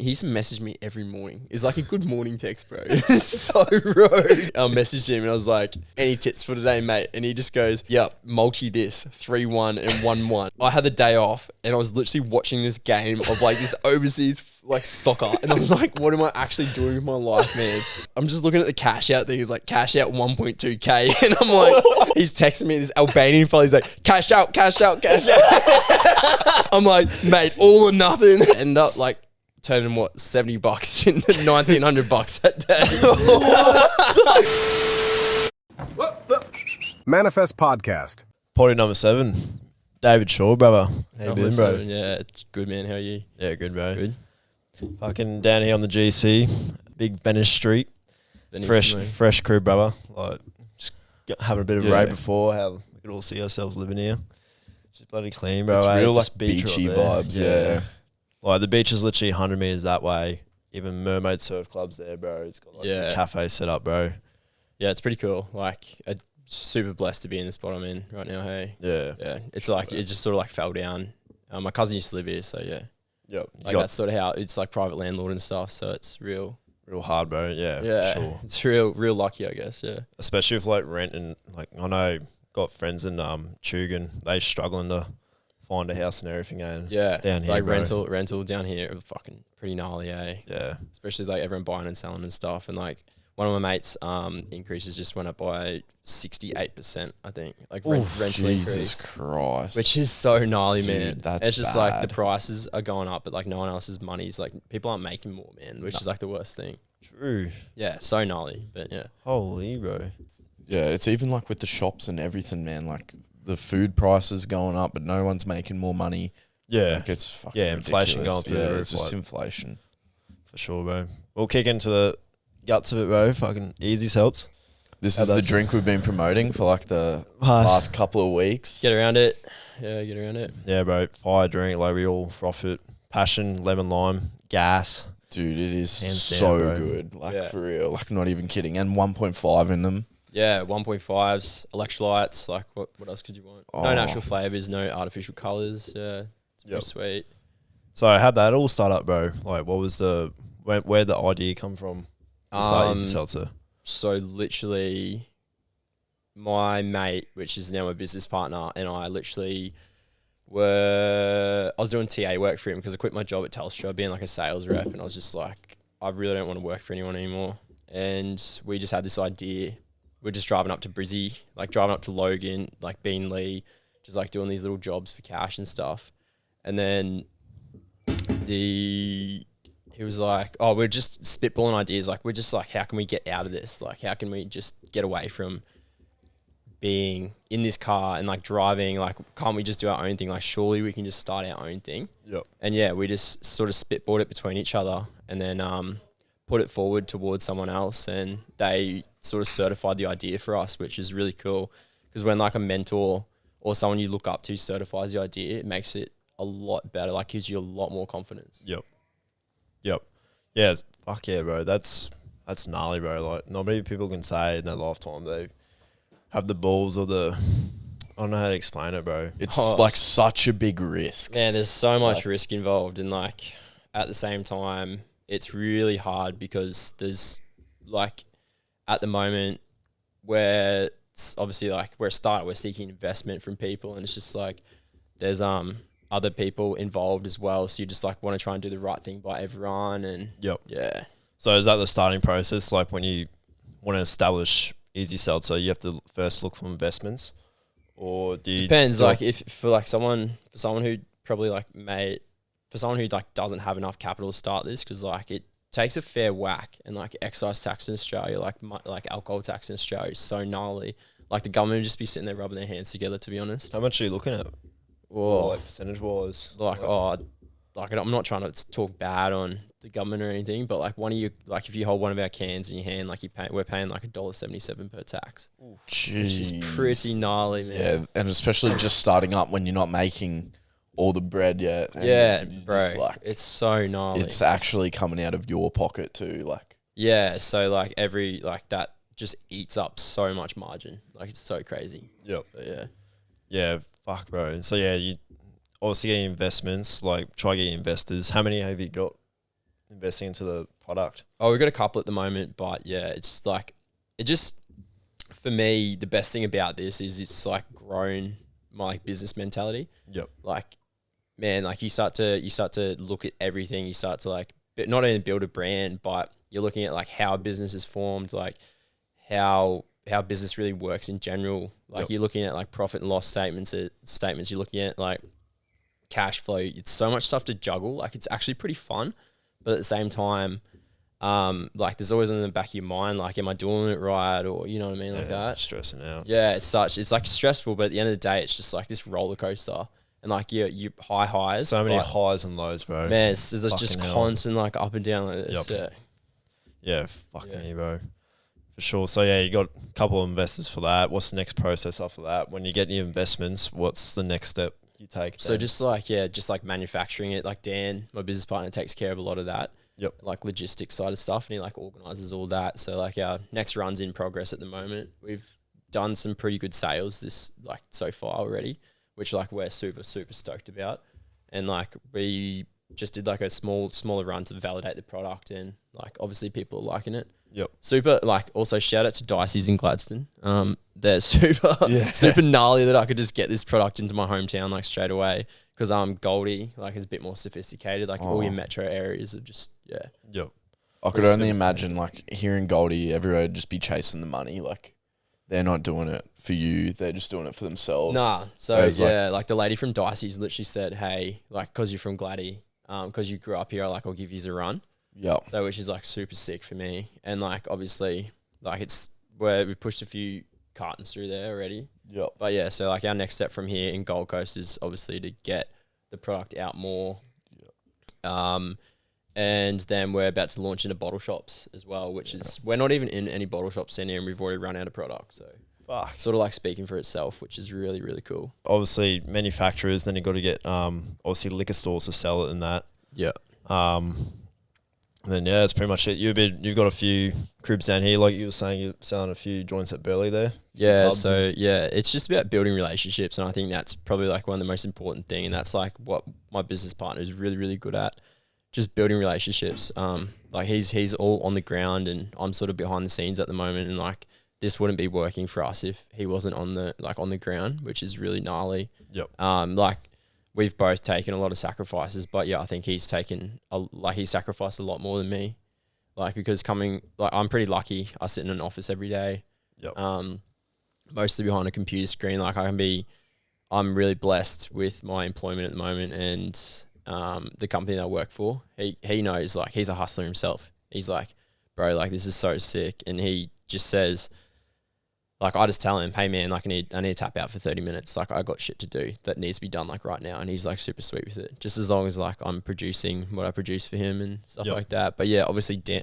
he used to message me every morning. It's like a good morning text, bro. So rogue. I messaged him and I was like, any tips for today, mate? And he just goes, yep, multi this, 3-1 and 1-1. I had the day off and I was literally watching this game of like this overseas like soccer. And I was like, what am I actually doing with my life, man? I'm just looking at the cash out thing. He's like, cash out 1.2K. And I'm like, he's texting me, this Albanian fellow. He's like, cash out, cash out, cash out. I'm like, mate, all or nothing. End up like turning what, $70 into $1,900 that day. Manifest Podcast. Potty number 7. David Shaw, brother. How you been, bro? Yeah, it's good, man. How are you? Yeah, good, bro. Good. Fucking down here on the GC, big Venice Street. Fresh crew, brother. Like, just having a bit of a break before how we could all see ourselves living here. Just bloody clean, bro. It's real like beach beachy right vibes, yeah. Like the beach is literally 100 meters that way. Even Mermaid Surf Club's there, bro. It's got like a cafe set up, bro. Yeah, it's pretty cool. Like, I'm super blessed to be in the spot I'm in right now, hey? Yeah. Yeah, it's like, it just sort of like fell down. My cousin used to live here, so yeah. Yep. Like that's sort of how, it's like private landlord and stuff, so it's real hard, bro. Yeah, yeah, for sure. It's real lucky, I guess, yeah. Especially with like rent and like, I know got friends in Chugan, they struggling to find a house and everything down here, like bro. rental down here are fucking pretty gnarly, eh? Yeah. Especially like everyone buying and selling and stuff. And like one of my mates increases just went up by 68%, I think. Like rental Jesus increase. Christ. Which is so gnarly, Dude, man. that's it's just bad. like the prices are going up, but like no one else's money's like, people aren't making more, man, which is like the worst thing. True. Yeah, so gnarly, but yeah. Holy, bro. Yeah, it's even like with the shops and everything, man. Like the food prices going up, but no one's making more money. Yeah. Like it's fucking inflation ridiculous. going through the roof. It's just like, inflation. for sure, bro. We'll kick into the guts of it, bro. Fucking easy Seltz. This is the drink we've been promoting for like the last couple of weeks. Get around it. Yeah, get around it. Yeah, bro. Fire drink, like we all froth it. Passion, lemon lime, gas. Dude, it is Hands so down, bro. good. Like for real. Like not even kidding. And 1.5 in them. Yeah, 1.5s, electrolytes. Like, what else could you want? No natural flavors, no artificial colors. Yeah, it's pretty sweet. So how'd that all start up, bro? Like, what was where'd the idea come from to start Easy Seltzer? So literally, my mate, which is now my business partner, and I literally I was doing TA work for him because I quit my job at Telstra, being like a sales rep, and I was just like, I really don't want to work for anyone anymore. And we just had this idea. We're just driving up to Brizzy, like driving up to Logan, like Beanley, just like doing these little jobs for cash and stuff. And then he was like, oh, we're just spitballing ideas. Like, we're just like, how can we get out of this? Like, how can we just get away from being in this car and like driving? Like, can't we just do our own thing? Like, surely we can just start our own thing. Yep. And yeah, we just sort of spitballed it between each other and then put it forward towards someone else, and they sort of certified the idea for us, which is really cool. Because when like a mentor or someone you look up to certifies the idea, it makes it a lot better. Like, gives you a lot more confidence. Yep. Yeah, fuck yeah, bro. That's gnarly, bro. Like, not many people can say in their lifetime they have the balls or I don't know how to explain it, bro. It's like such a big risk. Man, there's so much risk involved, and like at the same time, it's really hard because there's like at the moment where it's obviously like we're a startup, we're seeking investment from people, and it's just like there's other people involved as well. So you just like want to try and do the right thing by everyone, and yeah. So is that the starting process? Like when you want to establish Easy Seltzer, you have to first look for investments, or do you? Depends. Like if for someone who probably like for someone who like doesn't have enough capital to start this, because like it takes a fair whack, and like excise tax in Australia, like alcohol tax in Australia is so gnarly. Like the government would just be sitting there rubbing their hands together, to be honest. How much are you looking at? Or like percentage wise? Like I'm not trying to talk bad on the government or anything, but like if you hold one of our cans in your hand, like we're paying like $1.77 per tax. Jeez. Which is pretty gnarly, man. Yeah, and especially just starting up when you're not making all the bread yet. Yeah, bro. Like, it's so gnarly. It's actually coming out of your pocket too. Like, yeah, so like that just eats up so much margin. Like, it's so crazy. Yep. But yeah. Yeah, fuck, bro. So yeah, you obviously get investments. Like, try to get investors. How many have you got investing into the product? Oh, we've got a couple at the moment, but yeah, it's like, it just, for me, the best thing about this is it's like grown my like business mentality. Yep. Like, man, like you start to look at everything. You start to like, not only build a brand, but you're looking at like how business is formed, like how business really works in general. Like you're looking at like profit and loss statements. You're looking at like cash flow. It's so much stuff to juggle. Like it's actually pretty fun, but at the same time, like there's always in the back of your mind, like, am I doing it right? Or, you know what I mean? Like that. Stressing out. Yeah. It's like stressful, but at the end of the day, it's just like this roller coaster and like you high highs. So many highs and lows, bro. Man, it's just constant like up and down like this. Yep. Yeah. Fucking me, bro. For sure. So yeah, you got a couple of investors for that. What's the next process after that? When you get your investments, what's the next step you take? So just like manufacturing it. Like Dan, my business partner, takes care of a lot of that. Yep. Like logistics side of stuff, and he like organizes all that. So like our next run's in progress at the moment. We've done some pretty good sales this like so far already, which like we're super stoked about. And like we just did like a smaller run to validate the product, and like obviously people are liking it. Yep. Super. Like also shout out to Dicey's in Gladstone. They're super gnarly that I could just get this product into my hometown like straight away, because Goldie like is a bit more sophisticated. Like all your metro areas are just Yep. I could only imagine like hearing Goldie, everyone would just be chasing the money. Like they're not doing it for you; they're just doing it for themselves. Nah. So like the lady from Dicey's literally said, "Hey, like because you're from Gladdy, because you grew up here, like I'll give you a run." Yeah. So which is like super sick for me, and like obviously like it's where we pushed a few cartons through there already. Yep. But yeah, so like our next step from here in Gold Coast is obviously to get the product out more. Yep. And then we're about to launch into bottle shops as well, which is, we're not even in any bottle shops in here, and we've already run out of product. So sort of like speaking for itself, which is really, really cool. Obviously manufacturers, then you got to get obviously liquor stores to sell it in that. Yeah. And then that's pretty much it. You've got a few cribs down here, like you were saying, you're selling a few joints at Burley there. Yeah, so yeah, it's just about building relationships, and I think that's probably like one of the most important thing, and that's like what my business partner is really, really good at, just building relationships. Like he's all on the ground, and I'm sort of behind the scenes at the moment, and like this wouldn't be working for us if he wasn't on the ground, which is really gnarly. Yep. Like we've both taken a lot of sacrifices, but yeah, I think he's sacrificed a lot more than me. Like because I'm pretty lucky. I sit in an office every day. Yep. Mostly behind a computer screen. Like I'm really blessed with my employment at the moment, and the company that I work for. He knows, like he's a hustler himself. He's like, bro, like this is so sick, and he just says, like I just tell him, hey man, like I need to tap out for 30 minutes. Like I got shit to do that needs to be done like right now. And he's like super sweet with it. Just as long as like I'm producing what I produce for him and stuff like that. But yeah, obviously Dan,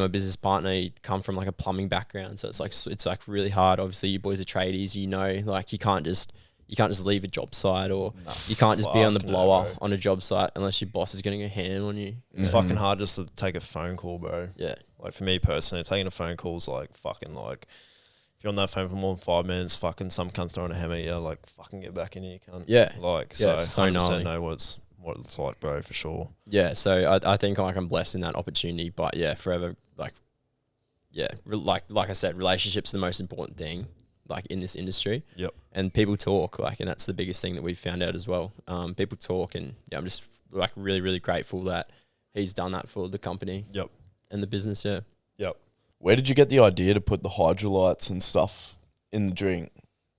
my business partner, he come from like a plumbing background. So it's like really hard. Obviously you boys are tradies, you know, like you can't just leave a job site, or you can't just be on the blower on a job site unless your boss is going to go ham on you. It's fucking hard just to take a phone call, bro. Yeah. Like for me personally, taking a phone call is like fucking like, if you're on that phone for more than 5 minutes, fucking some cunts throwing a hammer, yeah, like fucking get back in here, cunt. Yeah. Like, yeah, so 100% gnarly. know what it's like, bro, for sure. Yeah, so I think like I'm blessed in that opportunity, but yeah, forever, like, yeah, like I said, relationships are the most important thing, like in this industry. Yep. And people talk, like, and that's the biggest thing that we've found out as well. People talk, and yeah, I'm just like really, really grateful that he's done that for the company. Yep. And the business, yeah. Yep. Where did you get the idea to put the hydrolytes and stuff in the drink?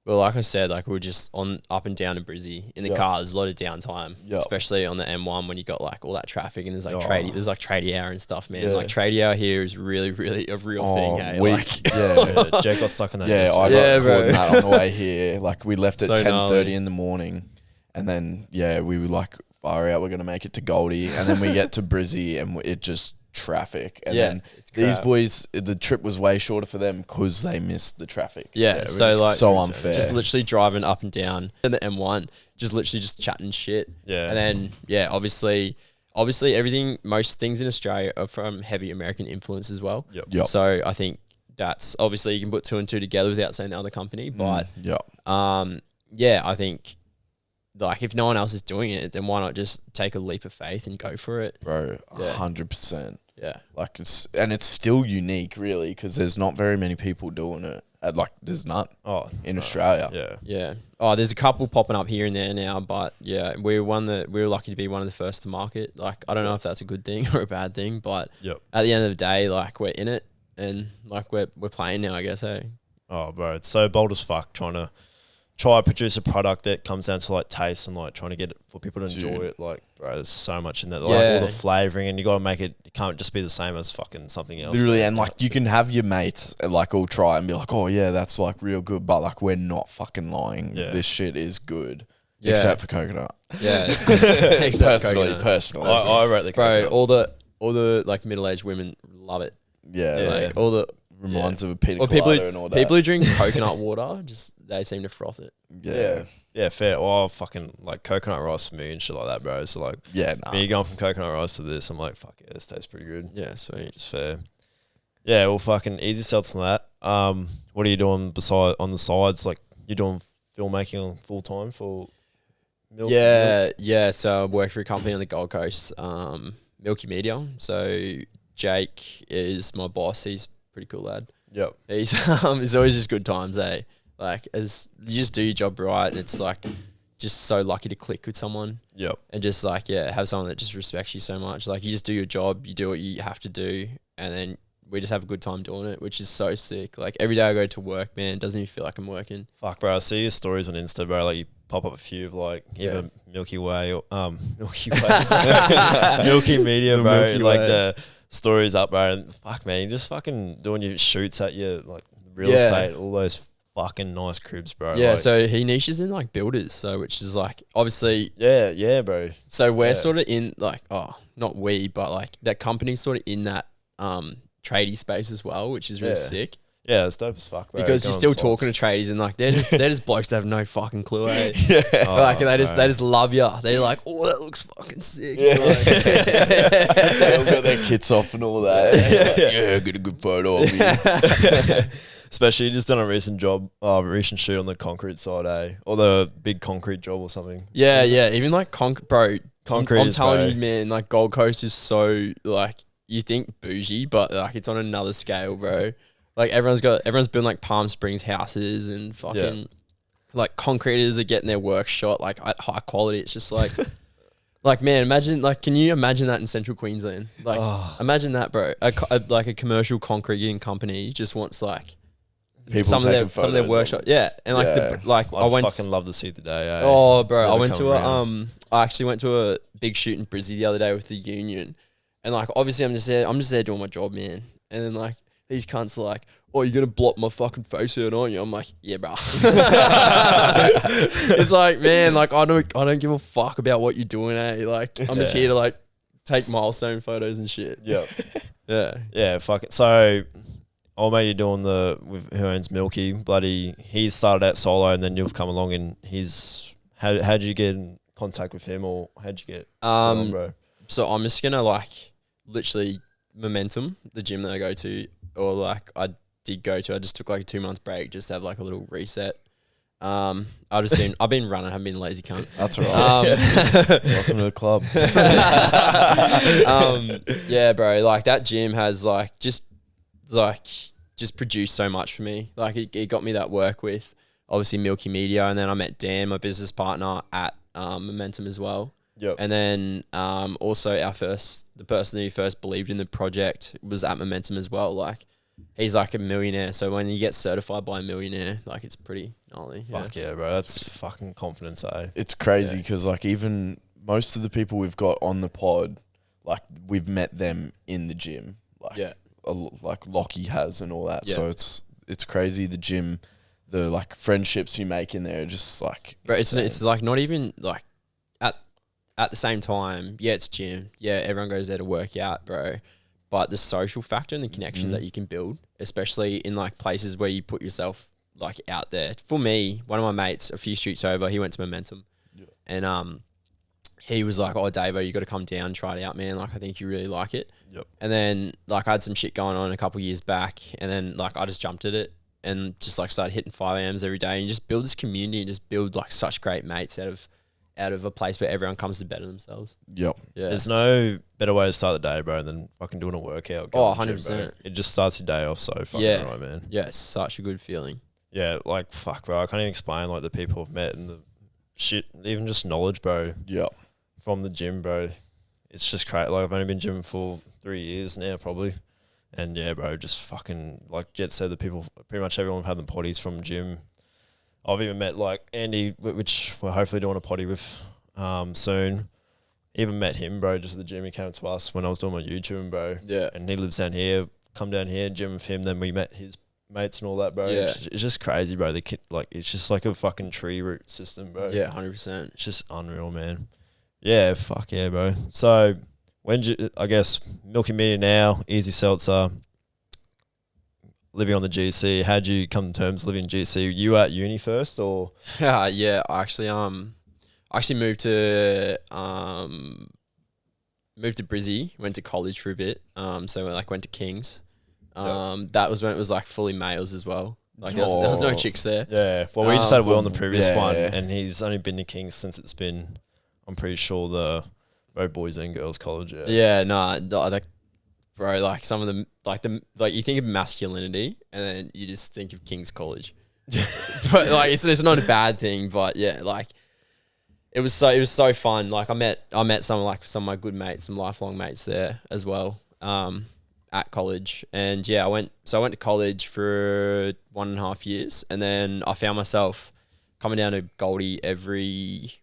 Well, like I said, like we were just on up and down to Brizzy in the car. There's a lot of downtime, especially on the M1 when you got like all that traffic, and there's like tradie hour and stuff, man. Like tradie hour here is really, really a real thing. Hey, Jake got stuck in that. Yeah, I got caught in that on the way here. Like we left at 10:30 in the morning, and then we were like, far out, we're gonna make it to Goldie, and then we get to Brizzy, and it just traffic, and then these boys, the trip was way shorter for them because they missed the traffic. So like so unfair, just literally driving up and down in the M1, just literally just chatting shit. And then obviously everything, most things in Australia are from heavy American influence as well. So I think that's obviously you can put two and two together without saying the other company, but I think like if no one else is doing it, then why not just take a leap of faith and go for it, bro? 100%. Yeah, like it's still unique, really, because there's not very many people doing it. Like there's none in Australia. Yeah. Oh, there's a couple popping up here and there now, but yeah, we were lucky to be one of the first to market. Like I don't know if that's a good thing or a bad thing, but at the end of the day, like we're in it and like we're playing now, I guess. Hey. Oh, bro, it's so bold as fuck trying to produce a product that comes down to like taste and like trying to get it for people to enjoy it. Like, bro, there's so much in there. Like all the flavoring, and you got to make it. It can't just be the same as fucking something else. Literally, and like you can have your mates like all try and be like, oh yeah, that's like real good, but like we're not fucking lying. This shit is good, except for coconut. Yeah, personally, I rate the coconut. Bro, all the like middle-aged women love it. Like all the. Reminds of a pina colada and all that. People who drink coconut water, they seem to froth it. Yeah, fair. Well, fucking like coconut rice for me and shit like that, bro. So like, me going from coconut rice to this, I'm like, fuck yeah, this tastes pretty good. Yeah, sweet. Just fair. Yeah, well, fucking easy seltzer on that. What are you doing on the sides? Like, you're doing filmmaking full time for Milk? Yeah. So I work for a company on the Gold Coast, Milky Media. So Jake is my boss. He's pretty cool lad. Yep. He's it's always just good times, eh? Like as you just do your job right, and it's like just so lucky to click with someone. Yep. And just like have someone that just respects you so much. Like you just do your job, you do what you have to do, and then we just have a good time doing it, which is so sick. Like every day I go to work, man, it doesn't even feel like I'm working. Fuck, bro. I see your stories on Insta, bro. Like you pop up a few of like either Milky Way or Milky Way, Milky Media, bro. Milky like the stories up, bro, and fuck, man, you're just fucking doing your shoots at your like real estate, all those fucking nice cribs, bro. Yeah, like, so he niches in like builders, so which is like obviously bro. So we're sort of in like not we, but like that company's sort of in that tradie space as well, which is really sick. Yeah, it's dope as fuck, bro. Because you're still talking to tradies and like they're just blokes that have no fucking clue, eh? Like they just love you. They're like, oh, that looks fucking sick. Yeah. They all got their kits off and all that. Get a good photo of me. Especially you just done a recent recent shoot on the concrete side, eh? Or the big concrete job or something. Yeah. Even like concrete. I'm telling you, bro. man, like Gold Coast is so like you think bougie, but like it's on another scale, bro. Like everyone's building like Palm Springs houses and fucking like concreters are getting their work shot like at high quality. It's just like, like man, imagine like, can you imagine that in Central Queensland? Like imagine that, bro. Like a commercial concreting company just wants like people some of their workshop. Yeah, and like I fucking love to see the day. Eh? Oh, bro, I actually went to a big shoot in Brizzy the other day with the union, and like obviously I'm just there doing my job, man, and then like. These cunts are like, oh, you're going to block my fucking face out, aren't you? I'm like, yeah, bro. It's like, man, like, I don't give a fuck about what you're doing, eh? Like, I'm just here to, like, take milestone photos and shit. Yeah, fuck it. So, old mate, you're doing with who owns Milky, bloody, he started out solo and then you've come along and how'd you get in contact with him or how'd you get on, bro? So, I'm just going to, like, literally Momentum, the gym that I go to, or like I just took like a 2-month break just to have like a little reset. I've been running, I haven't been a lazy cunt. That's all right. Welcome to the club. Yeah, bro, like that gym has just produced so much for me. Like it got me that work with obviously Milky Media, and then I met Dan, my business partner at Momentum as well. Yep. And then also the person who first believed in the project was at Momentum as well. Like he's like a millionaire. So when you get certified by a millionaire, like it's pretty gnarly. Fuck yeah, bro. That's fucking confidence, eh? It's crazy because like even most of the people we've got on the pod, like we've met them in the gym. Like like Lockie has and all that. Yeah. So it's crazy the gym, the like friendships you make in there are just like bro, it's like not even like at the same time, it's gym. Yeah, everyone goes there to work out, bro. But the social factor and the connections that you can build, especially in like places where you put yourself like out there. For me, one of my mates, a few streets over, he went to Momentum. Yeah. And he was like, oh, Davo, you got to come down, try it out, man. Like, I think you really like it. Yep. And then like I had some shit going on a couple years back, and then like I just jumped at it and just like started hitting 5 AMs every day and just build this community and just build like such great mates out out of a place where everyone comes to better themselves. Yep. Yeah. There's no better way to start the day, bro, than fucking doing a workout. Oh, going to the gym, 100%. bro. It just starts your day off so fucking right, man. Yeah, it's such a good feeling. Yeah, like, fuck, bro. I can't even explain, like, the people I've met and the shit, even just knowledge, bro. Yep. From the gym, bro. It's just crazy. Like, I've only been gymming for 3 years now, probably. And, yeah, bro, just fucking, like Jet said, the people, pretty much everyone have had the potties from gym. I've even met, like, Andy, which we're hopefully doing a potty with soon. Even met him, bro, just at the gym. He came to us when I was doing my YouTube, bro. Yeah. And he lives down here. Come down here, gym with him. Then we met his mates and all that, bro. Yeah. It's just crazy, bro. The kid, like, it's just like a fucking tree root system, bro. Yeah, 100%. It's just unreal, man. Yeah, fuck yeah, bro. So, I guess, Milky Media now, Easy Seltzer, living on the GC. How'd you come to terms living in GC? You at uni first, or? Yeah, I actually moved to Brizzy, went to college for a bit. So I like went to King's. That was when it was like fully males as well. Like there was no chicks there. Yeah. Well, we just had Will on the previous one, yeah. and he's only been to King's since it's been, I'm pretty sure, the both boys and girls college. Yeah. Yeah, like, bro, like some of them, like you think of masculinity, and then you just think of King's College. But like it's not a bad thing, but yeah, like it was so fun. Like I met some of my good mates, some lifelong mates there as well. At college, and yeah, I went to college for 1.5 years, and then I found myself coming down to Goldie every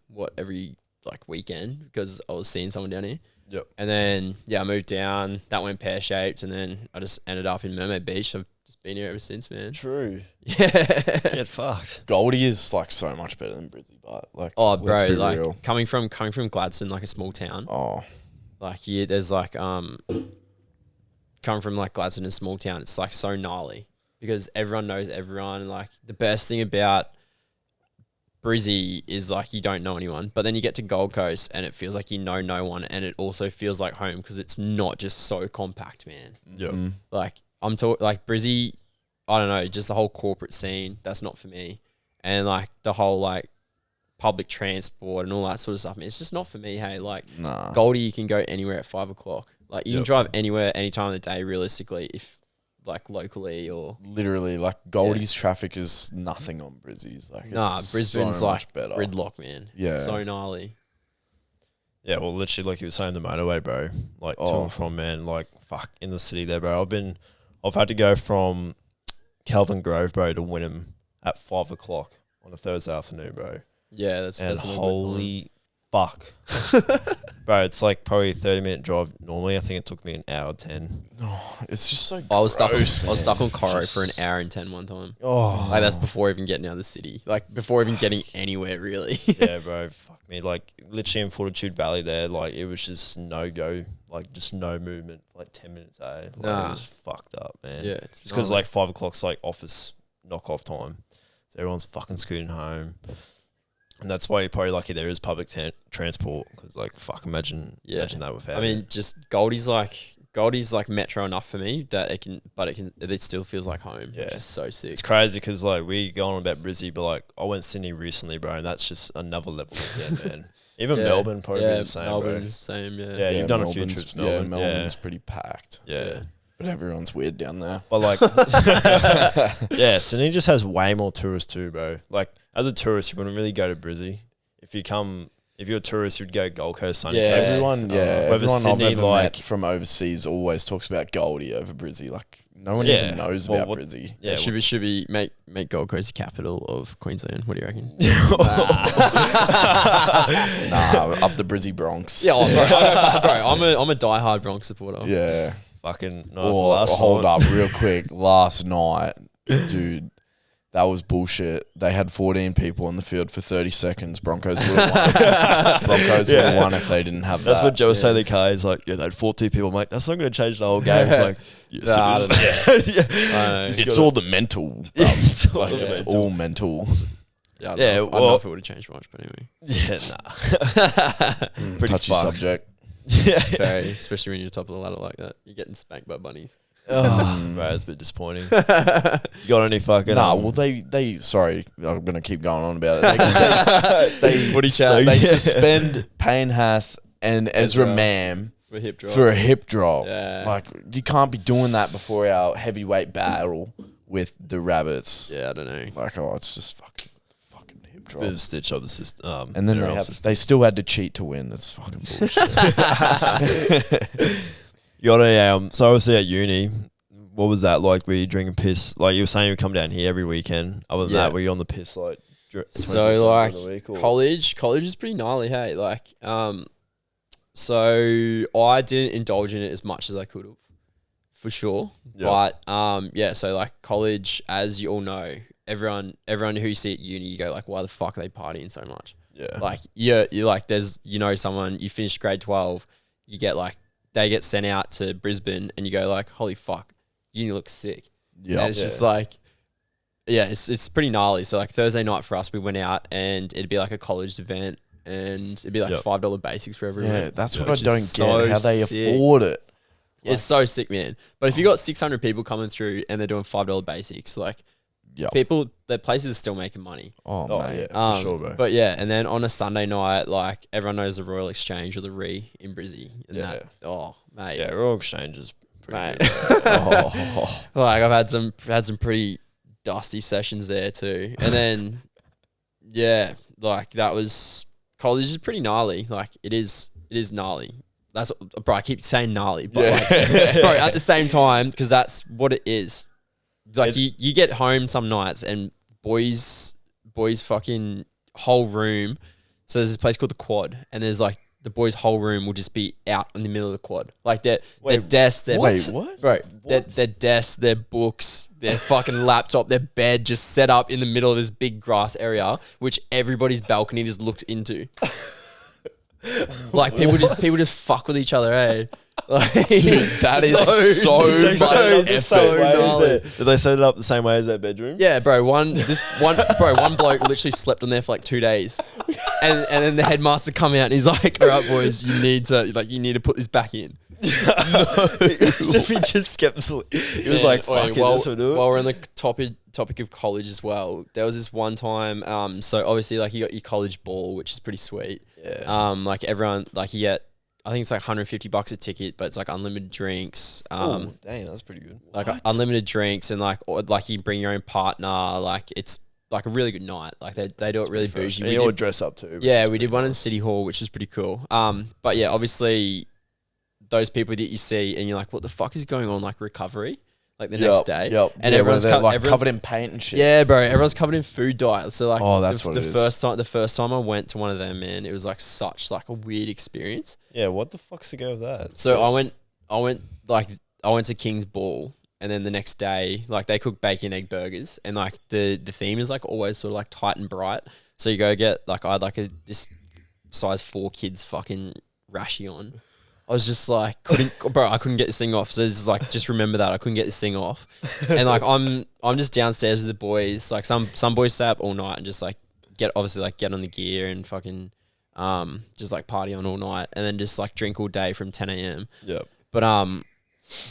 like weekend because I was seeing someone down here. Yep. And then I moved down. That went pear shaped, and then I just ended up in Mermaid Beach. I've just been here ever since, man. True. Yeah. Get fucked. Goldie is like so much better than Brizzy, but like, Oh, bro, let's be like real. coming from Gladstone, like a small town. Oh, Like there's like coming from like Gladstone, a small town, it's like so gnarly because everyone knows everyone. And like the best thing about Brizzy is like you don't know anyone, but then you get to Gold Coast and it feels like you know no one, and it also feels like home because it's not just so compact, man. Yep. Like like Brizzy, I don't know, just the whole corporate scene, that's not for me. And like the whole like public transport and all that sort of stuff, man, it's just not for me. Hey, like Goldie, you can go anywhere at 5 o'clock. Like you can drive anywhere, any time of the day, realistically, if like locally or literally like Goldie's traffic is nothing on Brizzy's. Like Brisbane's so like much better. gridlock, man. Yeah. So gnarly. Yeah, well, literally, like you were saying, the motorway, bro. Like to and from, man. Like fuck in the city there, bro. I've had to go from Kelvin Grove, bro, to Wynnum at 5 o'clock on a Thursday afternoon, bro. Yeah, that's holy fuck, bro. It's like probably a 30-minute drive. Normally, I think it took me an hour 10. Oh, it's just so. I was stuck gross, on Coro for an hour and 10 one time. Oh, Like that's before even getting out of the city. Like before even getting anywhere, really. yeah, bro. Fuck me. Like literally in Fortitude Valley there, like it was just no go. Like just no movement. Like 10 minutes. Like it was fucked up, man. Yeah, it's just because like 5 o'clock's like office knock off time, so everyone's fucking scooting home. And that's why you're probably lucky there is public transport, because like fuck, imagine that without. I mean, just Goldie's like metro enough for me that it still feels like home. Yeah, which is so sick. It's crazy because like we go on about Brizzy, but like I went Sydney recently, bro, and that's just another level again, man. Even Melbourne probably the same, Melbourne's bro. same, Yeah, you've done a few trips to Melbourne. Yeah, Melbourne's pretty packed. Yeah. But everyone's weird down there. But like, yeah, Sydney just has way more tourists too, bro. Like as a tourist, you wouldn't really go to Brizzy. If you're a tourist, you'd go Gold Coast, Sunny Coast. Everyone Sydney, I've ever like, met from overseas always talks about Goldie over Brizzy. Like no one even knows about Brizzy. Yeah, should be make Gold Coast the capital of Queensland. What do you reckon? Up the Brizzy Bronx. Yeah, bro, I'm a diehard Bronx supporter. Yeah. Fucking hold up real quick. Last night, dude, that was bullshit. They had 14 people on the field for 30 seconds. Broncos would have won. Would have won if they didn't have That's that. what Joe was saying. The car is like, yeah, they had 14 people. I'm like, that's not going to change the whole game. It's like, It's all the mental. It's all mental. Yeah, I don't know if it would have changed much, but anyway. Yeah, nah. Pretty touchy subject. Yeah. Very, especially when you're top of the ladder like that. You're getting spanked by bunnies. Bro, it's a bit disappointing. You got any fucking? Nah, well, they. Sorry, I'm gonna keep going on about it. They footy chat. They suspend Payne Haas and Ezra Mam for a hip drop. Yeah. Like, you can't be doing that before our heavyweight battle with the Rabbits. Yeah, I don't know. Like, it's just fucking hip drop. Bit of stitch up the system. And then they still had to cheat to win. That's fucking bullshit. You got a so obviously at uni, what was that like? Were you drinking piss? Like you were saying, you come down here every weekend. Other than that, were you on the piss like? So like college is pretty gnarly. Hey, like so I didn't indulge in it as much as I could have, for sure. Yep. But yeah, so like college, as you all know, everyone who you see at uni, you go like, why the fuck are they partying so much? Yeah. Like you're like, there's someone, you finish grade 12, you get like, they get sent out to Brisbane and you go like, holy fuck, uni looks sick. Yeah. And it's just like, yeah, it's pretty gnarly. So like Thursday night for us, we went out and it'd be like a college event and it'd be like $5 basics for everyone. Yeah, that's what I don't get, how they afford it. It's so sick, man. But if you got 600 people coming through and they're doing $5 basics, like people, the places are still making money. Oh mate. Yeah, for sure, bro. But yeah, and then on a Sunday night, like everyone knows the Royal Exchange or the Re in Brizzy. And that, oh mate. Yeah, Royal Exchange is pretty good. Like I've had some pretty dusty sessions there too. And then yeah, like that was, college is pretty gnarly. Like it is gnarly. That's bro, I keep saying gnarly, but like, bro, at the same time, because that's what it is. Like you get home some nights and boys fucking whole room. So there's this place called the Quad, and there's like the boys' whole room will just be out in the middle of the Quad. Like their desk, what? Bro, their desk, their books, their fucking laptop, their bed just set up in the middle of this big grass area, which everybody's balcony just looks into. Like people just fuck with each other, eh? Like, dude, that is so much effort. Did they set it up the same way as their bedroom? Yeah, bro. One bloke literally slept on there for like 2 days, and then the headmaster come out and he's like, "All right, boys, you need to put this back in." If he just kept sleep. He was like, "Fuck it, while this will do it." While we're on the topic of college as well, there was this one time. So obviously, like you got your college ball, which is pretty sweet. Yeah. Like everyone, like you get, I think it's like $150 a ticket, but it's like unlimited drinks. Dang, that's pretty good. Like unlimited drinks and like you bring your own partner. Like it's like a really good night. Like they do it really bougie. And you all dress up too. Yeah, we did one in City Hall, which was pretty cool. But yeah, obviously those people that you see and you're like, what the fuck is going on? Like recovery. Like the next day, and everyone's covered in paint and shit. Yeah, bro, everyone's covered in food dye. So like, the first time I went to one of them, man, it was like such like a weird experience. Yeah, what the fuck's the go with that? So I went to King's Ball, and then the next day, like they cook bacon egg burgers, and like the theme is like always sort of like tight and bright. So you go get like I had like this size 4 kids fucking rashy on. I was just like, I couldn't get this thing off. So this is like, just remember that I couldn't get this thing off. And like, I'm just downstairs with the boys. Like some boys stay up all night and just like get on the gear and fucking, just like party on all night and then just like drink all day from 10 a.m. Yep. But,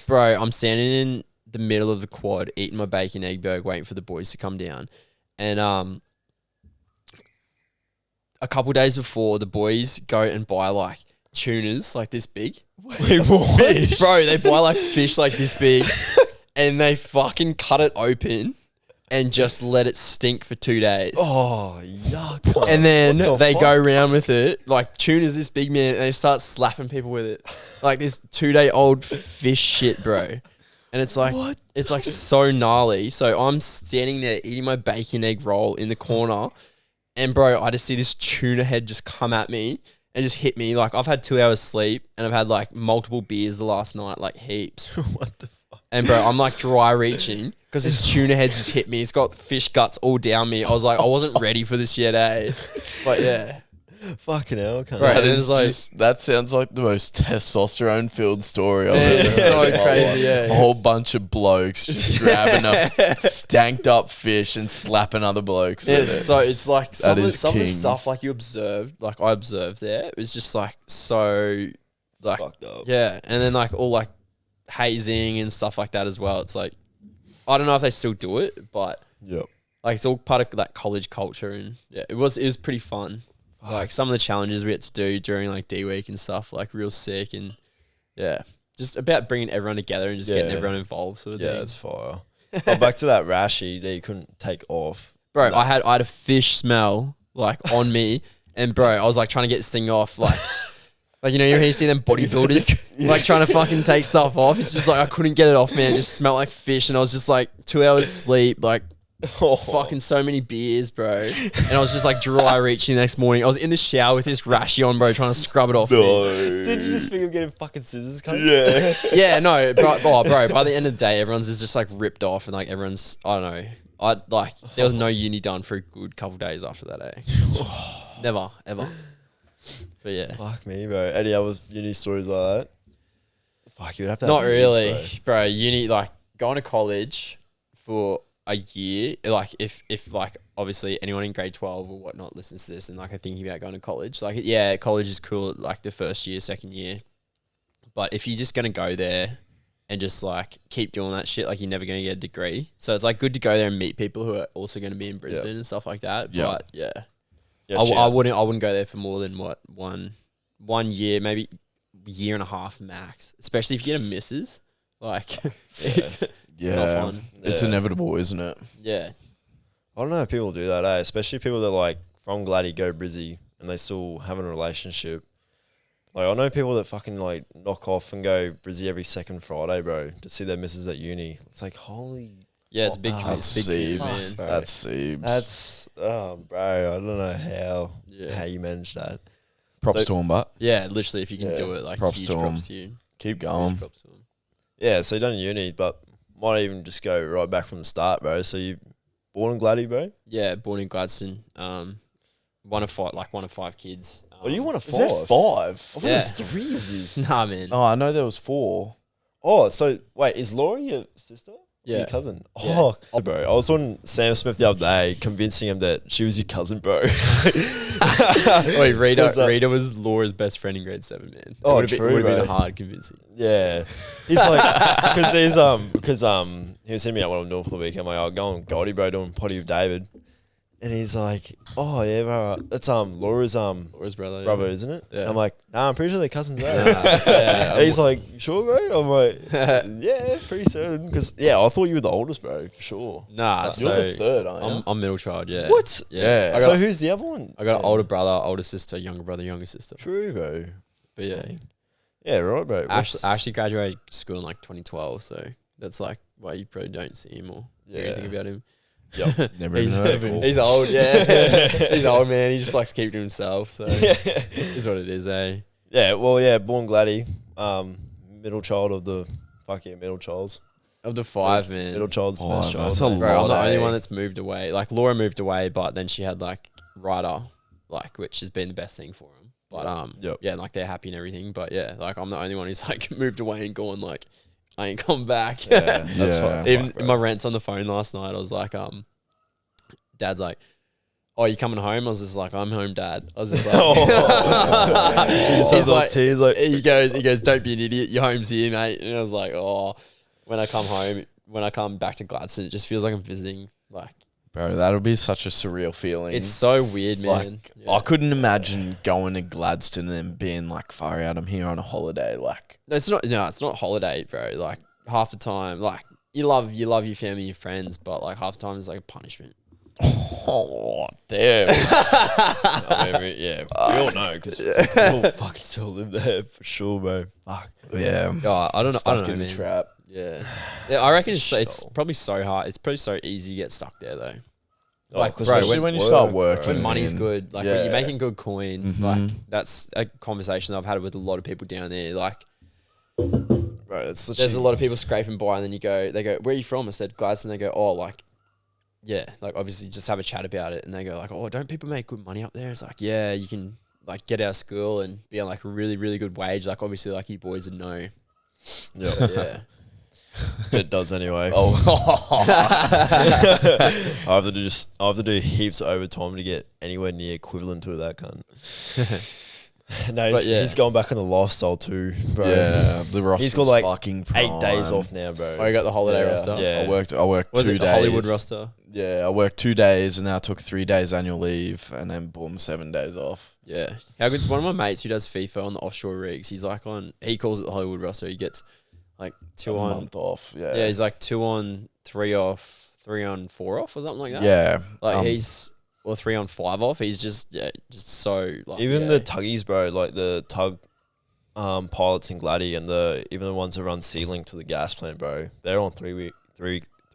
bro, I'm standing in the middle of the Quad eating my bacon egg burger, waiting for the boys to come down. And, a couple days before, the boys go and buy like tunas like this big. Wait, what? Bro, they buy like fish like this big and they fucking cut it open and just let it stink for 2 days. Oh, yuck. And then they go around with it, like tuna's this big, man, and they start slapping people with it. Like this 2-day-old fish shit, bro. And it's like, what? It's like so gnarly. So I'm standing there eating my bacon egg roll in the corner and bro, I just see this tuna head just come at me and just hit me. Like I've had 2 hours sleep and I've had like multiple beers the last night, like heaps. What the fuck? And bro, I'm like dry reaching because this tuna head just hit me. It's got fish guts all down me. I was like, I wasn't ready for this yet, eh? But yeah. Fucking hell, can't Right, that sounds like the most testosterone filled story I've ever heard. It's so crazy, yeah. A whole bunch of blokes just grabbing a stanked up fish and slapping other blokes. Yeah, it's like some of the kings. stuff like you observed, like I observed there, it was just like so like fucked up. Yeah. And then like all like hazing and stuff like that as well. It's like, I don't know if they still do it, but Yep. like it's all part of that college culture, and yeah, it was pretty fun. Like some of the challenges we had to do during like D week and stuff, like real sick, and yeah, just about bringing everyone together and just getting everyone involved, sort of thing. Yeah, it's fire. But back to that rashy that you couldn't take off, bro. I had a fish smell like on me, and bro, I was like trying to get this thing off, like you know, you see them bodybuilders like trying to fucking take stuff off. It's just like I couldn't get it off, man. It just smelled like fish, and I was just like 2 hours sleep, like. Fucking so many beers, bro. And I was just like dry reaching the next morning. I was in the shower with this rashy on, bro, trying to scrub it off. Did you just think of getting fucking scissors cut? Yeah. Yeah, no, bro, by the end of the day, everyone's is just like ripped off, and like everyone's, I don't know. There was no uni done for a good couple days after that, eh? Never, ever. But yeah. Fuck me, bro. Any other uni stories like that? Fuck, you would have to have Not really, bro. Uni, like going to college for a year, like if like obviously anyone in grade 12 or whatnot listens to this and like are thinking about going to college, like yeah, college is cool like the first year, second year, but if you're just gonna go there and just like keep doing that shit, like you're never gonna get a degree. So it's like good to go there and meet people who are also gonna be in Brisbane and stuff like that. But yeah, I wouldn't go there for more than what one year, maybe year and a half max, especially if you get a missus. Like yeah, not fun. It's inevitable, isn't it? Yeah. I don't know if people do that, especially people that like from Gladdy go Brizzy and they still have a relationship. Like I know people that fucking like knock off and go Brizzy every second Friday, bro, to see their missus at uni. It's like holy. Yeah, it's big. That's Seebs. That's Seebs. That's bro. I don't know how you manage that. Props to him, but yeah, literally, if you can do it, like props huge to props him. to you. Keep going. Yeah, so you done uni, but might even just go right back from the start, bro. So you born in Gladdy, bro? Yeah, born in Gladstone. One of five kids. Oh, you one of Is there 5? 5? I thought there was 3 of these. Nah, man. Oh, I know there was 4. Oh, so wait, is Laura your sister? Yeah. Your cousin? Yeah. Oh, bro. I was on Sam Smith the other day convincing him that she was your cousin, bro. Wait, Rita was Laura's best friend in grade 7, man. Oh, It true, would have been bro. hard convincing. Yeah. He's like, because he was sending me out what I'm doing for the weekend. I'm like, I'll go on Goldie, bro, doing potty with David. And he's like, oh, yeah, bro. That's Laura's brother, brother, isn't it? Yeah. And I'm like, nah, I'm pretty sure they're cousins. Yeah, And he's like, you sure, bro? I'm like, yeah, pretty certain. Because, yeah, I thought you were the oldest, bro, for sure. Nah, You're so the third, aren't you? I'm middle child, yeah. What? Yeah. So who's the other one? I got an older brother, older sister, younger brother, younger sister. True, bro. But yeah. Yeah, right, bro. I actually graduated school in like 2012, so that's like why you probably don't see him or hear anything about him. Yep. Never even heard of him. He's old, yeah. He's old, man. He just likes keeping to himself, so is what it is, eh? Yeah, well, yeah, born Gladdy, middle child of the middle childs. Of the 5, man. Middle child's the best child. That's a Bro, I'm the lot, only eh? one that's moved away. Like Laura moved away, but then she had like Ryder, like which has been the best thing for him. But yeah, like they're happy and everything. But yeah, like I'm the only one who's like moved away and gone like I ain't come back. Yeah, that's fine. Even my rent's on the phone last night. I was like, Dad's like, oh, you coming home? I was just like, I'm home, Dad. I was just like, He just has little tears, like he goes, don't be an idiot. Your home's here, mate. And I was like, oh, when I come back to Gladstone, it just feels like I'm visiting. Like, Bro, that'll be such a surreal feeling. it's so weird, man. Like, I couldn't imagine going to Gladstone and then being like, far out, I'm here on a holiday. Like, it's not holiday, bro. Like half the time, like you love your family, your friends, but like half the time it's like a punishment. oh, damn. I mean, yeah, we all know because we all fucking still live there for sure, bro. Fuck. Yeah. Oh, I don't know, Stuck in man. the trap. Yeah, I reckon it's probably so hard. It's probably so easy to get stuck there though. Like, bro, Especially when you start working. When money's man. good, like when you're making good coin, like that's a conversation I've had with a lot of people down there. Like, Bro, it's there's a lot of people scraping by, and then they go, where are you from? I said Gladstone. They go, oh, like, yeah, like obviously just have a chat about it, and they go like, oh, don't people make good money up there? It's like, yeah, you can like get out of school and be on like a really, really good wage. Like obviously, like you boys would know. Yeah. It does anyway. Oh. I have to do heaps of overtime to get anywhere near equivalent to that cunt. No, he's going back on the lifestyle too, bro. Yeah, the roster's he's got like fucking prime. 8 days off now, bro. Oh, you got the holiday roster? Yeah. I worked 2 days. The Hollywood roster? Yeah, I worked 2 days and now I took 3 days annual leave and then boom, 7 days off. Yeah. How good's one of my mates who does FIFA on the offshore rigs? He's like he calls it the Hollywood roster. He gets like 2 on. Month off, yeah. Yeah, he's like 2 on, 3 off, 3 on, 4 off or something like that. Yeah. Like or 3 on, 5 off. He's just so like. Even the tuggies, bro, like the tug pilots in Gladdy and even the ones that run Sea-Link to the gas plant, bro, they're on 3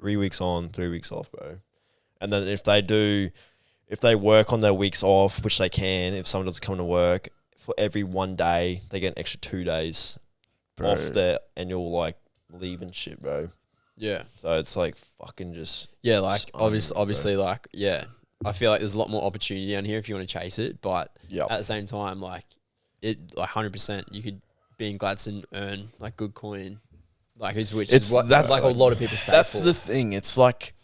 weeks on, 3 weeks off, bro. And then if they work on their weeks off, which they can, if someone doesn't come to work, for every 1 day, they get an extra 2 days off their annual like leave and shit, bro. Yeah. So it's like fucking just like obviously like I feel like there's a lot more opportunity down here if you want to chase it, but at the same time, like it like 100% you could be in Gladstone, earn like good coin, like which is what that's like a lot of people stay That's for. the thing. It's like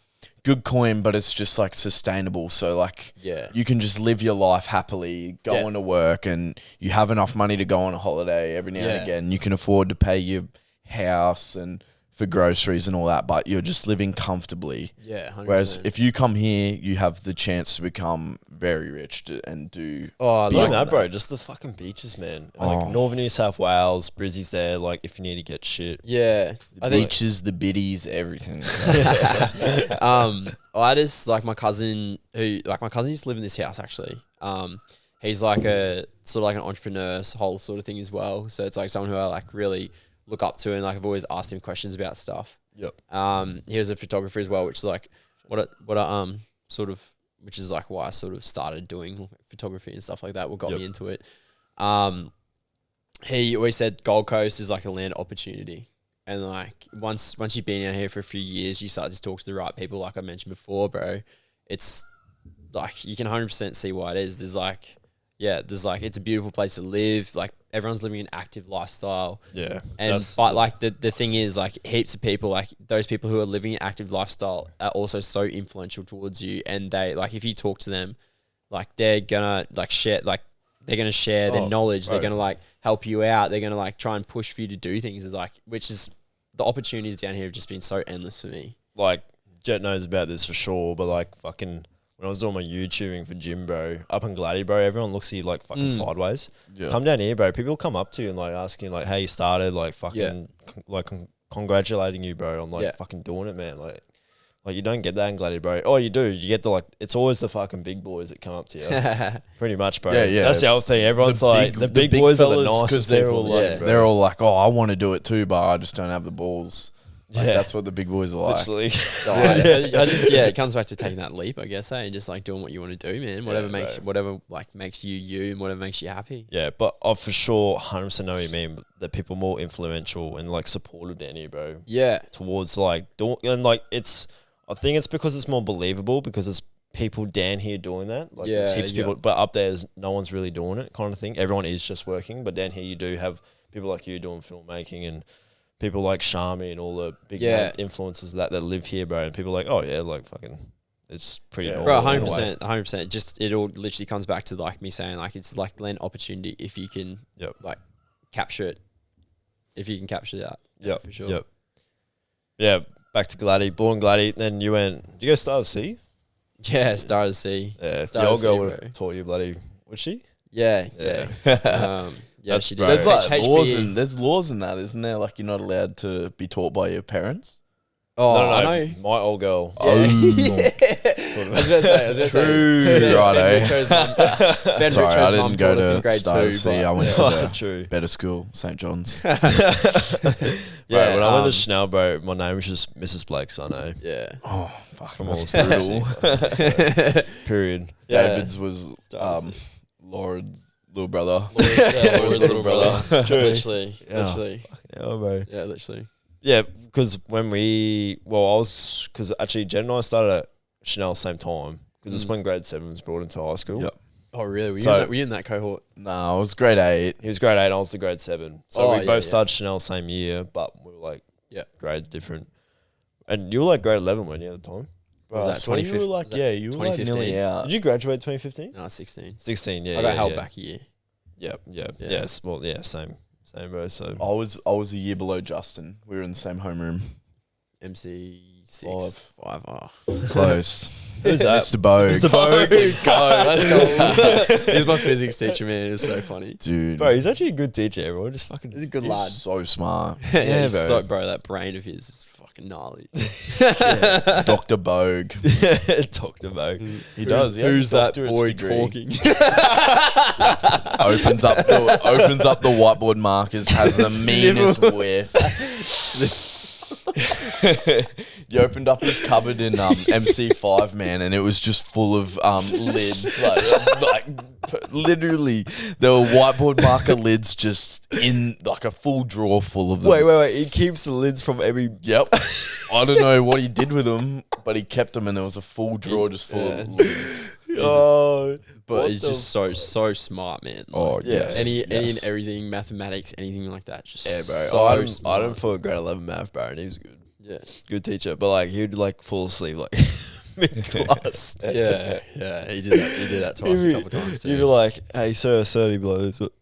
good coin, but it's just like sustainable. So like you can just live your life happily, go into work, and you have enough money to go on a holiday every now and again. You can afford to pay your house and for groceries and all that, but you're just living comfortably. Yeah, 100%. Whereas if you come here, you have the chance to become very rich and do. Oh, like that, bro. Just the fucking beaches, man. Like Northern New South Wales, Brizzy's there. Like if you need to get shit. Yeah, the beaches, the biddies, everything. I just like my cousin used to live in this house actually. He's like a sort of like an entrepreneur whole sort of thing as well. So it's like someone who I like really look up to, and like I've always asked him questions about stuff. Yep. He was a photographer as well, which is like which is like why I sort of started doing photography and stuff like that. What got me into it. He always said Gold Coast is like a land opportunity, and like once you've been out here for a few years, you start to talk to the right people. Like I mentioned before, bro, it's like you can 100% see why it is. There's like it's a beautiful place to live. Like everyone's living an active lifestyle. Yeah. But like the thing is like heaps of people, like those people who are living an active lifestyle are also so influential towards you. And they like, if you talk to them, like they're gonna like share, like they're gonna share their knowledge. Bro. They're gonna like help you out. They're gonna like try and push for you to do things. Is like, which is the opportunities down here have just been so endless for me. Like Jet knows about this for sure, but like fucking when I was doing my YouTubing for gym, bro, up in Gladdy, bro, everyone looks at you like fucking sideways. Yeah. Come down here, bro. People come up to you and like asking like how you started, like fucking congratulating you, bro. I'm like fucking doing it, man. Like you don't get that in Gladdy, bro. Oh, you do. You get the like. It's always the fucking big boys that come up to you. Pretty much, bro. Yeah. That's the other thing. Everyone's like the big boys are the nicest. They're all like, they're all like, oh, I want to do it too, but I just don't have the balls. Like that's what the big boys are like. Literally. It comes back to taking that leap, I guess, and just like doing what you want to do, man. Whatever makes you and whatever makes you happy. Yeah, but I for sure 100% know what you mean. That people are more influential and like supportive down here, bro. Yeah. Towards like doing and like I think it's because it's more believable because there's people down here doing that. Like there's heaps of people, but up there's no one's really doing it, kind of thing. Everyone is just working, but down here you do have people like you doing filmmaking and people like Shami and all the big influencers that live here, bro. And people are like, oh yeah, like fucking, it's pretty normal. Bro, 100%. Just it all literally comes back to like me saying like it's like land opportunity if you can like capture it. If you can capture that, for sure. Yep. Yeah, back to Gladdy, born Gladdy. Then you went. Did you go Star of Sea? Yeah, Star of Sea. Yeah, the old girl would have taught you bloody. Would she? Yeah. Yeah, she did. There's like there's laws in that, isn't there? Like you're not allowed to be taught by your parents. Oh, no, I know. My old girl. Yeah. I was about to say. True, righto. Sorry, I didn't go to Star C. I went to the better school, St. John's. When I went to Chanel, bro, my name was just Mrs. Blake, so I know. Yeah. Oh, fuck. From all the Period. David's was Lauren's little brother. Laura's little brother. Literally. Literally. Yeah, bro. Yeah, literally. Yeah, because because actually Jen and I started at Chanel the same time because it's when grade 7 was brought into high school. Yep. Oh, really? Were you in that cohort? No, I was grade 8. He was grade 8 and I was the grade 7. So we both started Chanel the same year, but we were like, grades different. And you were like grade 11 when you at the time? Was that 2015? You were like, you were like nearly out. Did you graduate 2015? No, 16. 16, yeah. I got held back a year. Yeah. Yes. Well, yeah. Same, bro. So I was a year below Justin. We were in the same homeroom. MC6. 5. Oh. Close. Who's that? Mr. Bogue. Mr. Bogue. Go, let's go. He's my physics teacher, man. It was so funny. Dude. Bro, he's actually a good teacher, everyone. Just fucking... He's a good He's lad. so smart. Yeah, bro. so, bro, that brain of his is fucking gnarly. Dr. Bogue. Dr. Bogue. He does. He has Who's a that doctorate's boy degree. talking? opens up the whiteboard markers, has the meanest whiff. He opened up his cupboard in MC5, man, and it was just full of lids. Like literally, there were whiteboard marker lids just in like a full drawer full of them. Wait. He keeps the lids from every... Yep. I don't know what he did with them, but he kept them, and there was a full drawer just full of lids. Oh... But he's just so smart, man. Oh, Like, yes. Any yes. and everything, mathematics, anything like that. Just Yeah, bro. so I smart. didn't for grade 11 math, bro, and he was good. Yeah. Good teacher. But like, he'd like fall asleep like mid-class. Yeah. He did that to us a couple times too. You'd be like, hey, sir, he'd be like, this what...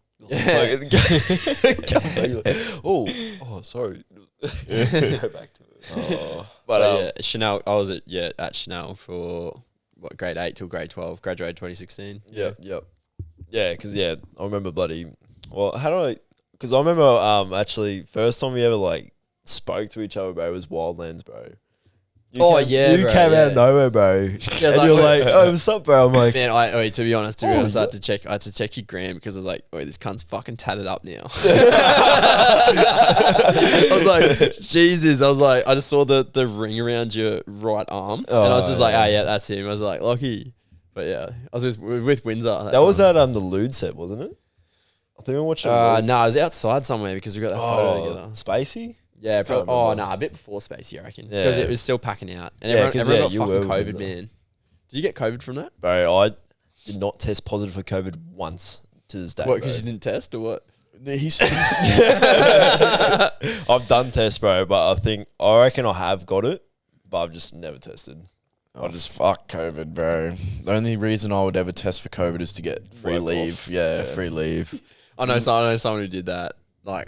oh, sorry. Go back to it. Oh. But yeah, Chanel. I was at Chanel for grade 8 till grade 12. Graduated 2016. Yep. Yeah, because I remember bloody... Well, how do I... Because I remember actually, first time we ever like spoke to each other, bro, was Wildlands, bro. You Oh, came, yeah, you bro, came out yeah. of nowhere, bro. I was And like, you're wait, like, oh, what's up, bro? I'm like, Man, to be honest, I had to check your gram because I was like, wait, this cunt's fucking tatted up now. I was like, Jesus. I was like, I just saw the ring around your right arm, and I was just like, yeah, that's him. I was like, lucky. But yeah, I was with Windsor. that was at the Lude set, wasn't it? I think we watched it. No, I was outside somewhere because we got that photo together. Spacey? Yeah, Can't probably. remember. A bit before Spacey, I reckon. Yeah. Because it was still packing out. And Yeah, 'cause, everyone you got were fucking with COVID, Windsor. man. Did you get COVID from that? Bro, I did not test positive for COVID once to this day. What, bro. because you didn't test or what? I've done tests, bro, but I reckon I have got it, but I've just never tested. I just fuck COVID, bro. The only reason I would ever test for COVID is to get free Work leave. off. Yeah, free leave. I know someone who did that. Like,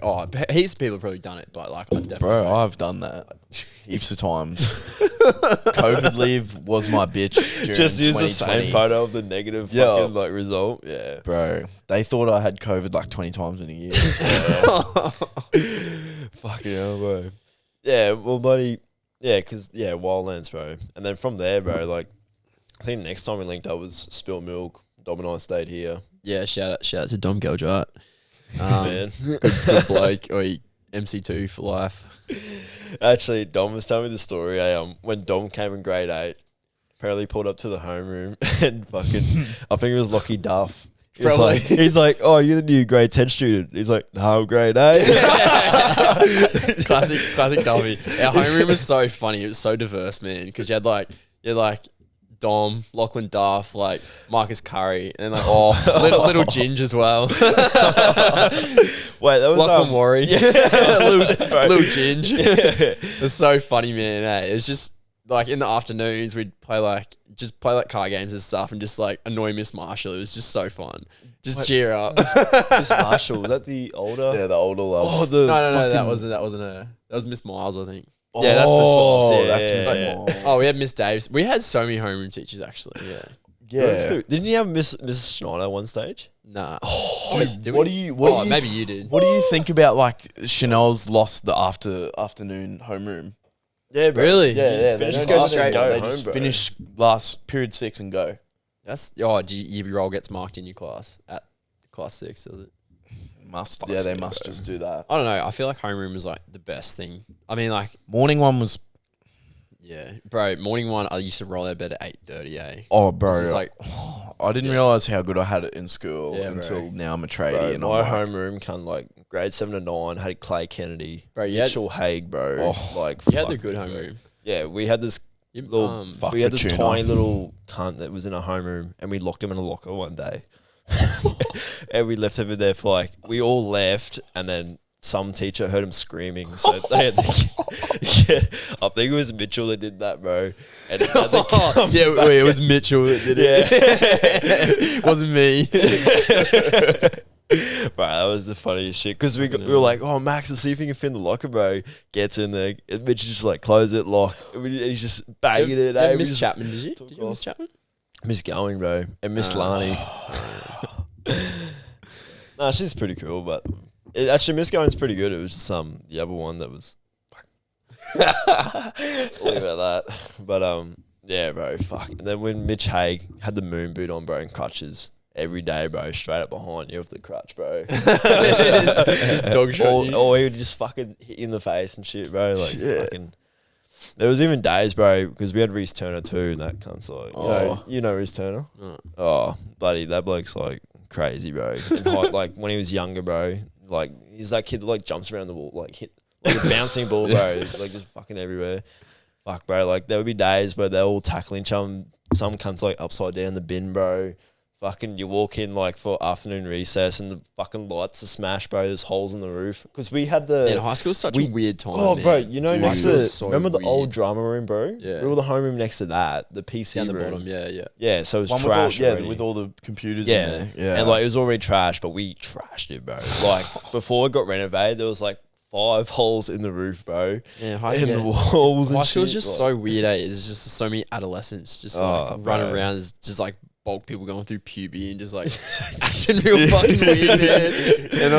heaps of people have probably done it, but like, I definitely. Bro, I've done that heaps of times. COVID leave was my bitch during Just use the 2020. same photo of the negative Yeah. fucking like result. Yeah. Bro, they thought I had COVID like 20 times in a year. Fucking hell, bro. Yeah, well, buddy. Yeah, because, Wildlands, bro. And then from there, bro, like, I think next time we linked up was Spilt Milk. Dom and I stayed here. Yeah, shout out to Dom Geldart. Man. Good bloke. Or MC2 for life. Actually, Dom was telling me the story. When Dom came in grade 8, apparently pulled up to the homeroom and fucking, I think it was Lockie Duff. He's like, oh, you're the new grade 10 student. He's like, no, I'm grade 8. Classic Duffy. Our homeroom was so funny. It was so diverse, man. Because you had like Dom, Lachlan Duff, like Marcus Curry, and like little Ginge as well. Wait, that was Lachlan Worry. Yeah, little Ginge. Yeah. It was so funny, man. Hey, it was just like in the afternoons we'd play like car games and stuff, and just like annoy Miss Marshall. It was just so fun. Just cheer up. Miss Marshall, was that the older? Yeah, the older love. Oh, the No, that wasn't her. That was Miss Miles, I think. Yeah, that's Miss Miles. Oh, Yeah, that's yeah, Miss yeah. Miles. Oh, we had Miss Davis. We had so many homeroom teachers actually. Yeah. Yeah. Didn't you have Miss Schneider at one stage? Nah. What do you maybe you did. What do you think about like Chanel's lost the afternoon homeroom? Yeah, bro. Really? Yeah. They just go straight- They home, just bro. finish last period 6 and go. That's your roll gets marked in your class at class 6, does it? They must just do that. I don't know. I feel like homeroom is like the best thing. I mean, like, Morning one was bro. Morning one, I used to roll out of bed at 8:30. bro. It's just like, I didn't realize how good I had it in school Yeah, until bro. now I'm a Bro, tradie and my I'm like, homeroom like grade 7 to 9 had Clay Kennedy, Bro, you had- Mitchell Haig, bro. Like you had the fuck good me, bro. homeroom. Yeah, we had this You, little fuck we had for this tuna. tiny little cunt that was in a homeroom, and we locked him in a locker one day. And we left him in there for like, we all left, and then some teacher heard him screaming, so they had to I think it was Mitchell that did that, bro. And he had to come yeah, back it was Mitchell that did it. It wasn't me. Bro, that was the funniest shit. Because we were like, oh, Max, let's see if he can fit in the locker, bro. Gets in there. Mitch just like, close it, lock. And he's just banging it. Miss Chapman, did you? Did you miss Chapman? Miss Going, bro. And Miss Lani. Nah, she's pretty cool, but actually, Miss Going's pretty good. It was just the other one that was. Leave it at that. But yeah, bro, fuck. And then when Mitch Haig had the moon boot on, bro, and crutches. Every day, bro, straight up behind you with the crutch, bro. Just dog shot you. Or he would just fucking hit you in the face and shit, bro. Like, fucking. There was even days, bro, because we had Reese Turner too, and that cunt's like, you know Reese Turner? Oh, buddy, that bloke's like crazy, bro. And like when he was younger, bro, like he's that kid that like jumps around the wall, like hit like a bouncing ball, bro, like just fucking everywhere. Fuck, bro, like there would be days where they're all tackling each other. Some cunts like upside down the bin, bro. Fucking, you walk in like for afternoon recess and the fucking lights are smashed, bro. There's holes in the roof because we had the. In high school, was such a weird time. Oh, man. bro, you know, next to remember the weird. old drama room, bro? Yeah. Remember the homeroom next to that, the PC down the room. bottom. Yeah. Yeah, so it was One trash. with all the computers in there. Yeah, and like it was already trash, but we trashed it, bro. Like before it got renovated, there was like 5 holes in the roof, bro. Yeah, the walls and high shit. school was just so weird. There's just so many adolescents just like running around. There's just like bulk people going through puberty and just like acting real fucking weird, man. And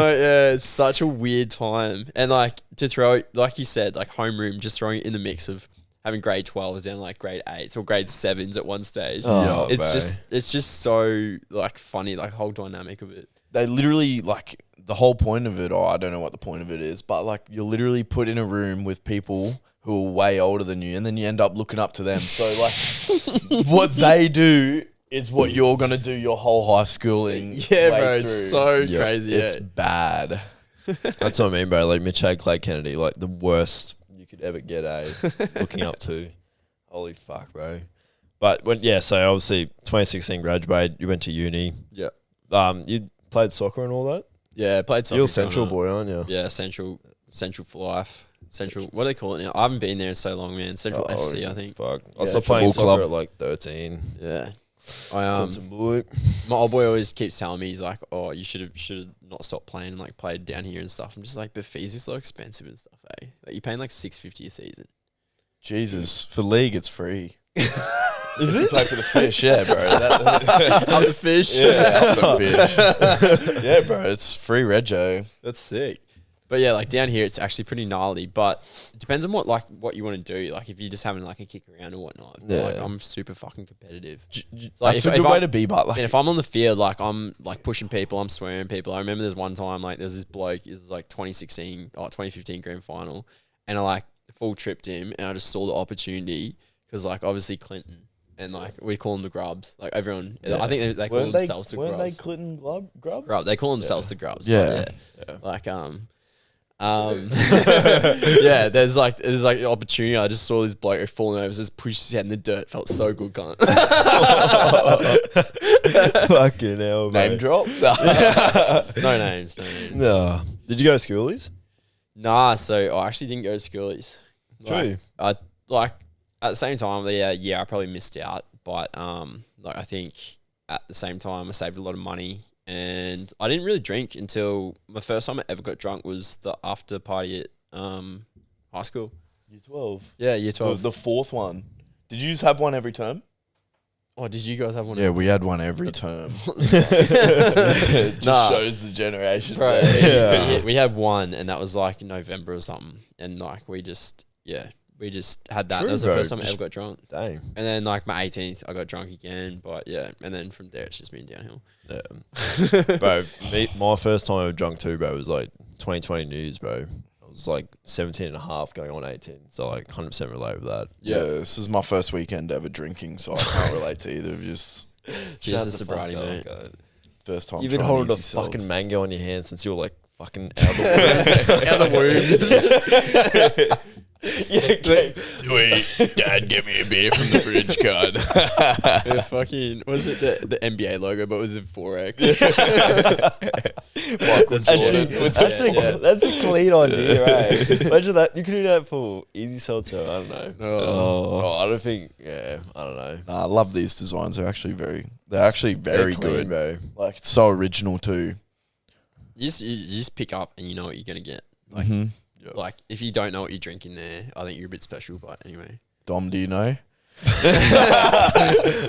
it's such a weird time. And like to throw, like you said, like homeroom, just throwing it in the mix of having grade 12s down to like grade 8s or grade 7s at one stage. It's just so like funny, like the whole dynamic of it. They literally like the whole point of it, or I don't know what the point of it is, but like you're literally put in a room with people who are way older than you, and then you end up looking up to them. So like what they do is what you're gonna do your whole high schooling. Yeah, bro, it's so crazy. It's bad. That's what I mean, bro. Like Mitch Haig, Clay Kennedy, like the worst you could ever get looking up to. Holy fuck, bro. But so obviously 2016 graduated, you went to uni. Yeah. You played soccer and all that? Yeah, played soccer. You're a Central boy, aren't you? Yeah, Central for life. Central, what do they call it now? I haven't been there in so long, man. Central FC, I think. Fuck. I stopped playing soccer at like 13. Yeah. My old boy always keeps telling me, he's like, oh, you should have not stopped playing and like played down here and stuff. I'm just like, but fees are so expensive and stuff, eh? Like you're paying like $650 a season. Jesus, for league it's free. Is it? Play for the fish, yeah, bro. Up the fish. Yeah, up the fish. Yeah, bro, it's free rego. That's sick. But yeah, like down here, it's actually pretty gnarly. But it depends on what you want to do. Like if you're just having like a kick around or whatnot. Yeah. Like I'm super fucking competitive. Like, that's a good way to be, but like, and if I'm on the field, like I'm like pushing people, I'm swearing people. I remember there's one time like there's this bloke. It was like 2015 grand final, and I like full tripped him, and I just saw the opportunity because like obviously Clinton. And like we call them the grubs, like everyone. Yeah. I think they call themselves the grubs. Weren't they Clinton grubs? Grub. They call themselves the grubs. Yeah. Like yeah. There's like opportunity. I just saw this bloke falling over, just pushed his head in the dirt. Felt so good, cunt. Fucking hell, mate. Name drop? No names. No. Did you go to schoolies? Nah. So I actually didn't go to schoolies. True. At the same time, I probably missed out. But I think at the same time, I saved a lot of money, and I didn't really drink until my first time I ever got drunk was the after party at high school. Year 12. Yeah, year 12. The fourth one. Did you just have one every term? Oh, did you guys have one? Yeah, we had one every term. It just shows the generations. Right. Yeah. We had one, and that was like in November or something, and like we just had that. True, that was the first time I ever got drunk. Dang. And then like my 18th, I got drunk again. But yeah, and then from there, it's just been downhill. Yeah. Bro, my first time I was drunk too, bro, was like 2020 news, bro. I was like 17 and a half going on 18. So like 100% relate with that. Yeah, this is my first weekend ever drinking, so I can't relate to either of you. Just the sobriety, mate. First time. You've been holding a fucking mango in your hand since you were like fucking out of the womb. Yeah, Dad, get me a beer from the fridge, card. Fucking, was it the NBA logo, but was it 4X? That's a clean idea, right? Imagine that. You could do that for Easy Seltzer. I don't know. I don't think, I don't know. Nah, I love these designs. They're actually very good. Bro. Like, it's so original too. you just pick up and you know what you're gonna get. Like, like if you don't know what you're drinking there, I think you're a bit special. But anyway, Dom, do you know?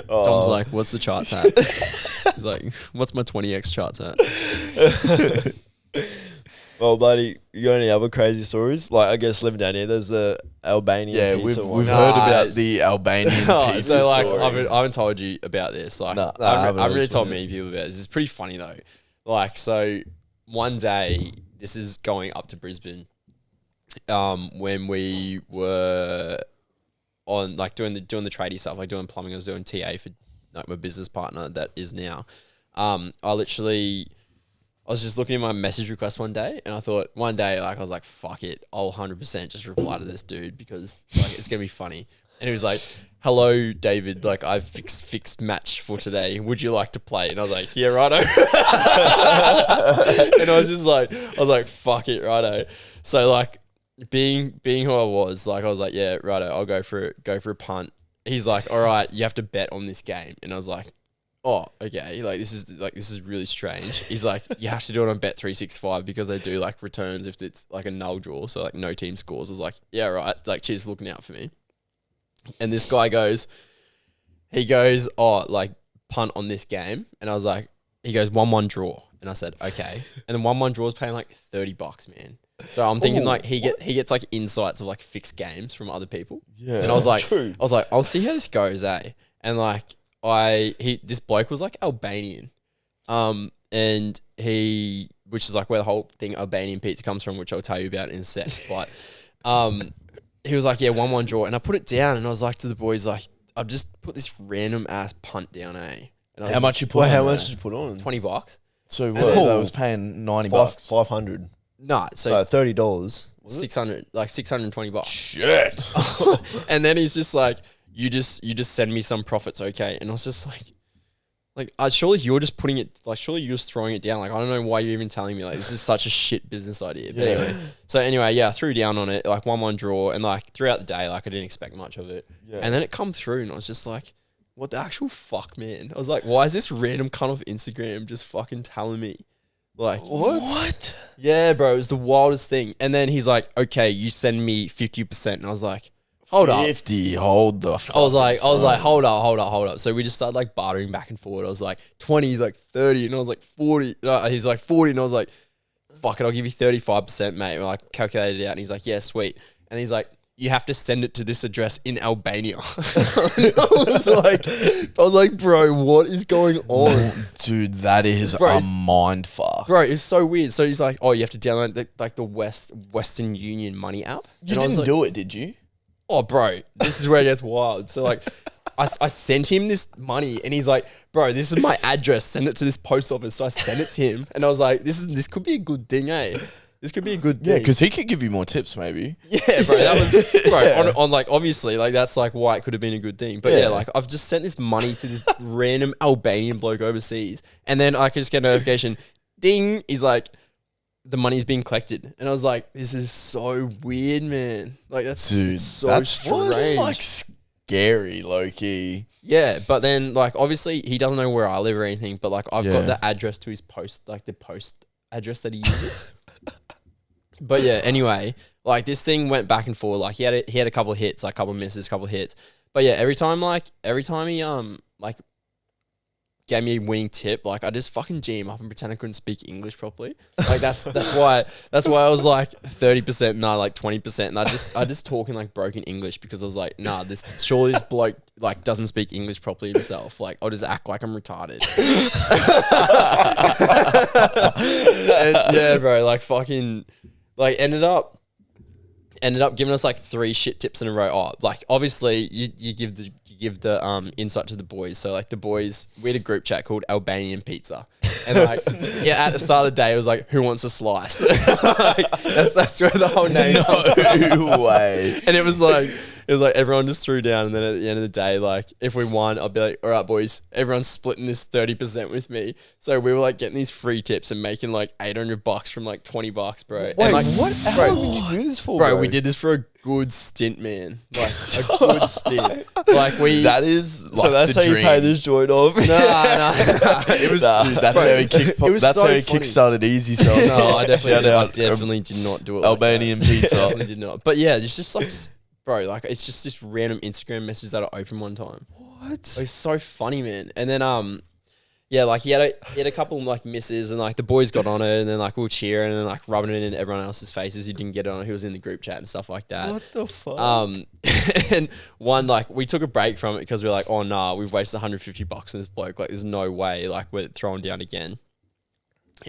Dom's like, what's the charts at? He's like, what's my 20x charts at? Well, buddy, you got any other crazy stories? Like, I guess living down here, there's the Albanian pizza one. We've heard about the Albanian pizza so like, story. I haven't told you about this. Like, I haven't really told many people about this. It's pretty funny though. Like, so one day, this is going up to Brisbane, when we were on like doing the tradie stuff, like doing plumbing. I was doing TA for like my business partner that is now. I was just looking at my message request one day, and I thought one day, like, I was like, fuck it, I'll 100% just reply to this dude because like it's gonna be funny. And he was like, hello, David, like I've fixed match for today. Would you like to play? And I was like, yeah, righto. And I was like, fuck it, righto. So like being who I was like, yeah, righto, I'll go for a punt. He's like, all right, you have to bet on this game. And I was like, oh, okay. Like this is really strange. He's like, you have to do it on Bet365 because they do like returns if it's like a null draw, so like no team scores. I was like, yeah, right. Like, cheers for looking out for me. And this guy goes, oh, like punt on this game. And I was like, he goes 1-1 draw. And I said, okay. And then 1-1 draw is paying like $30, man. So I'm thinking like he gets like insights of like fixed games from other people. Yeah. And I was like, I'll see how this goes, eh? And like this bloke was like Albanian. And which is like where the whole thing Albanian pizza comes from, which I'll tell you about in a sec. But he was like, yeah, 1-1 draw. And I put it down and I was like to the boys, like, I've just put this random ass punt down, eh? And how much did you put on? $20. So what? That was paying $90. 500. No, so $30. 600, like $620. Shit. And then he's just like, you just send me some profits, okay? And I was just like, surely you're just putting it, like, surely you're just throwing it down. Like, I don't know why you're even telling me, like, this is such a shit business idea. But anyway, yeah, I threw down on it, like 1-1 draw, and like throughout the day, like I didn't expect much of it. Yeah. And then it come through and I was just like, what the actual fuck, man? I was like, why is this random cunt off Instagram just fucking telling me? Like, what? Yeah, bro, it was the wildest thing. And then he's like, okay, you send me 50%. And I was like, hold up. 50, hold the fuck. I was like, hold up. So we just started like bartering back and forward. I was like, 20, he's like 30. And I was like, 40. He's like 40. And I was like, fuck it, I'll give you 35%, mate. And I like calculated it out. And he's like, yeah, sweet. And he's like, you have to send it to this address in Albania. I was like, bro, what is going on? Dude, that is a mind fuck. Bro, it's so weird. So he's like, oh, you have to download the Western Union money app. You didn't do it, did you? Oh, bro, this is where it gets wild. So like, I sent him this money and he's like, bro, this is my address. Send it to this post office. So I sent it to him and I was like, this could be a good thing, eh? This could be a good thing. Yeah, because he could give you more tips, maybe. Yeah, bro. That was bro. On like obviously, like that's like why it could have been a good thing. But yeah, like I've just sent this money to this random Albanian bloke overseas, and then I could just get a notification, ding. He's like, the money's being collected, and I was like, this is so weird, man. Like that's strange. Like scary, low key. Yeah, but then like obviously he doesn't know where I live or anything, but like I've got the address to his post, like the post address that he uses. But yeah, anyway, like this thing went back and forth. Like he had a couple of hits, like a couple of misses, a couple of hits. But yeah, every time he like gave me a winning tip, like I just fucking G him up and pretend I couldn't speak English properly. Like that's why I was like 30%, nah, like 20%, and I just talk in like broken English because I was like, nah, surely this bloke like doesn't speak English properly himself. Like I'll just act like I'm retarded. And yeah, bro, like fucking. Like ended up giving us like 3 shit tips in a row. Oh, like obviously you give the insight to the boys. So like the boys, we had a group chat called Albanian Pizza, and like at the start of the day it was like, who wants a slice? Like, that's where the whole name. No way. And it was like it was like everyone just threw down, and then at the end of the day, like if we won, I'd be like, all right, boys, everyone's splitting this 30% with me. So we were like getting these free tips and making like $800 from like $20, bro. Wait, and like, what? How long did you do this for, bro? We did this for a good stint, man. Like a good stint. Like we. That is like so that's the how you dream. pay this joint off. No. It was. That's bro, how he kickstarted Easy Seltzer. No, I definitely did not do it. Albanian like pizza. Definitely did not. But yeah, it's just like, bro, like it's just this random Instagram message that I opened one time. What? Like, it's so funny, man. And then yeah, like he had a couple like misses, and like the boys got on it, and then like we were cheering and like rubbing it in everyone else's faces who didn't get it on it. He was in the group chat and stuff like that. What the fuck? And one, like we took a break from it because we were like, oh nah, we've wasted $150 on this bloke. Like there's no way like we're throwing down again.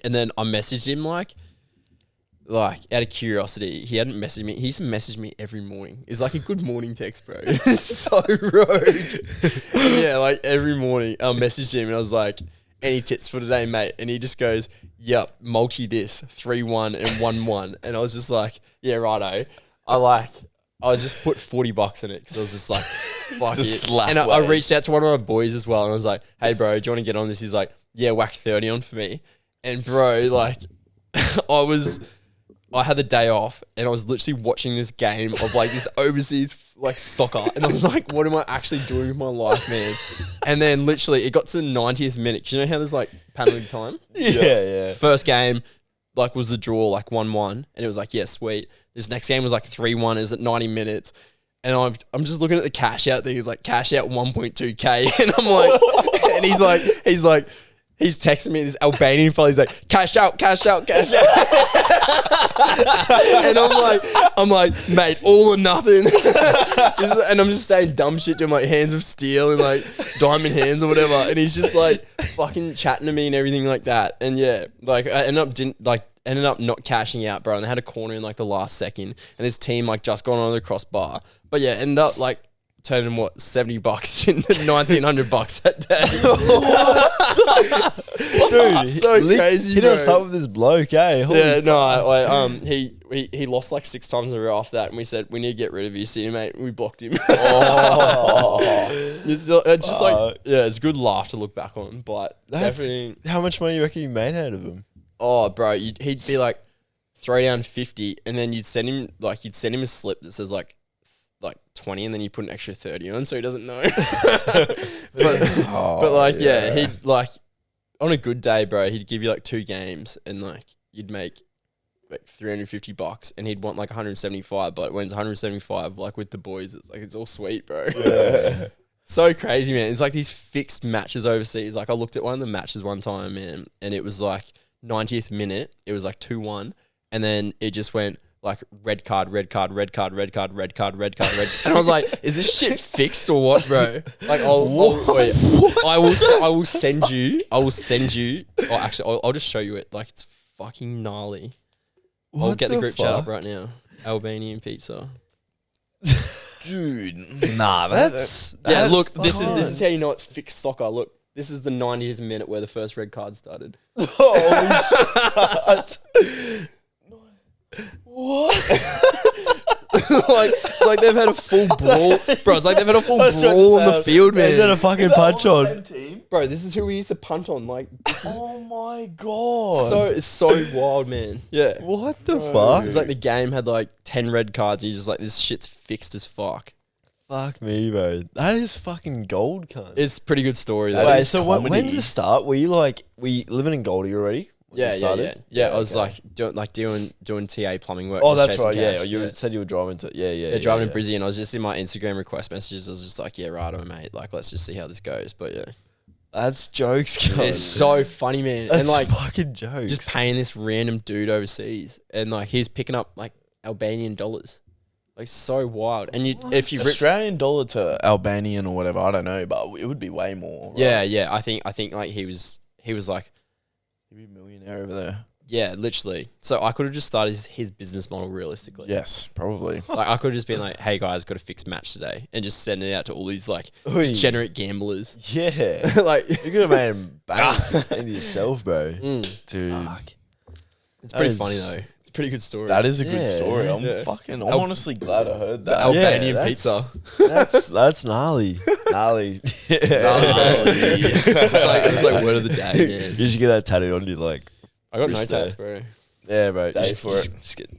And then I messaged him like out of curiosity. He hadn't messaged me. He used to message me every morning. It's like a good morning text, bro. So rogue. Yeah, like every morning I messaged him and I was like, any tips for today, mate? And he just goes, yep, multi this, 3-1 and 1-1. And I was just like, yeah, righto. I just put $40 in it because I was just like, fuck Just it. slap And I away. reached out to one of my boys as well, and I was like, hey, bro, do you want to get on this? He's like, yeah, whack 30 on for me. And bro, like, I had the day off, and I was literally watching this game of like this overseas like soccer, and I was like, what am I actually doing with my life, man? And then literally it got to the 90th minute. 'Cause you know how there's like penalty time? Yeah. First game, like, was the draw like 1-1, and it was like, yeah, sweet. This next game was like 3-1. Is at 90 minutes, and I'm just looking at the cash out thing. He's like, cash out 1.2K, and I'm like, and he's texting me, this Albanian fella. He's like, cash out, cash out, cash out. And I'm like, mate, all or nothing. And I'm just saying dumb shit to him, like hands of steel and like diamond hands or whatever. And he's just like fucking chatting to me and everything like that. And yeah, like I ended up not cashing out, bro. And they had a corner in like the last second, and his team like just gone on the crossbar. But yeah, ended up like turning what, $70 into $1,900 that day. Dude, so crazy. He bro. does something with this bloke, eh? Holy Yeah, no, he lost like 6 times in a row after that, and we said we need to get rid of you, see, mate. We blocked him. It's just like, yeah, it's a good laugh to look back on, but definitely. How much money you reckon you made out of him? Oh, bro, he'd be like, throw down 50, and then you'd send him a slip that says like 20, and then you put an extra 30 on, so he doesn't know. but like, yeah, he'd like, on a good day, bro, he'd give you like 2 games, and like you'd make like $350, and he'd want like 175. But when it's 175, like with the boys, it's like it's all sweet, bro. Yeah. So crazy, man. It's like these fixed matches overseas. Like I looked at one of the matches one time, man, and it was like 90th minute. It was like 2-1, and then it just went like red card, red card, red card, red card, red card, red card, red. And I was like, is this shit fixed or what, bro? Like, I will send you. Oh, actually, I'll just show you it. Like, it's fucking gnarly. I'll get the group chat up right now. Albanian pizza. Dude, nah, that's yeah. Look, this is how you know it's fixed soccer. Look, this is the 90th minute where the first red card started. Holy shit. What? Like, it's like they've had a full brawl, bro. It's like they've had a full brawl on the field, man. Is that a fucking punch on? Bro, this is who we used to punt on. Like, Oh my god! it's so wild, man. Yeah. What the fuck? It's like the game had like 10 red cards. And you're just like, this shit's fixed as fuck. Fuck me, bro. That is fucking gold, cunt. It's a pretty good story though. Wait, so when did it start? Were you living in Goldie already? Yeah. I was like doing TA plumbing work. Oh, just that's right. chasing cash. Yeah, you said you were driving to. Yeah, driving to Brizzy, and I was just in my Instagram request messages. I was just like, yeah, righto, mate. Like, let's just see how this goes. But yeah, that's jokes, cunt. it's so funny, man. That's and like fucking jokes. just paying this random dude overseas, and like he's picking up like Albanian dollars. Like, so wild. And if you Australian dollar to Albanian or whatever, I don't know, but it would be way more. Right? Yeah. I think like he was like, He'd be a millionaire over there. yeah, literally. So I could have just started his business model realistically. Yes, probably. Like I could have just been like, hey guys, got a fixed match today, and just send it out to all these like Oi. degenerate gamblers. Yeah. Like You could have made him bang into yourself, bro. mm, Dude. Fuck. it's pretty That funny is- though. a pretty good story. That is a good Yeah. story. I'm honestly glad I heard that. Albanian Yeah, pizza. That's gnarly. Gnarly. It's like word of the day, man. You should get that tattooed on you, like. I got no wrist tats, there. bro. Yeah, bro. Days for it. Just get.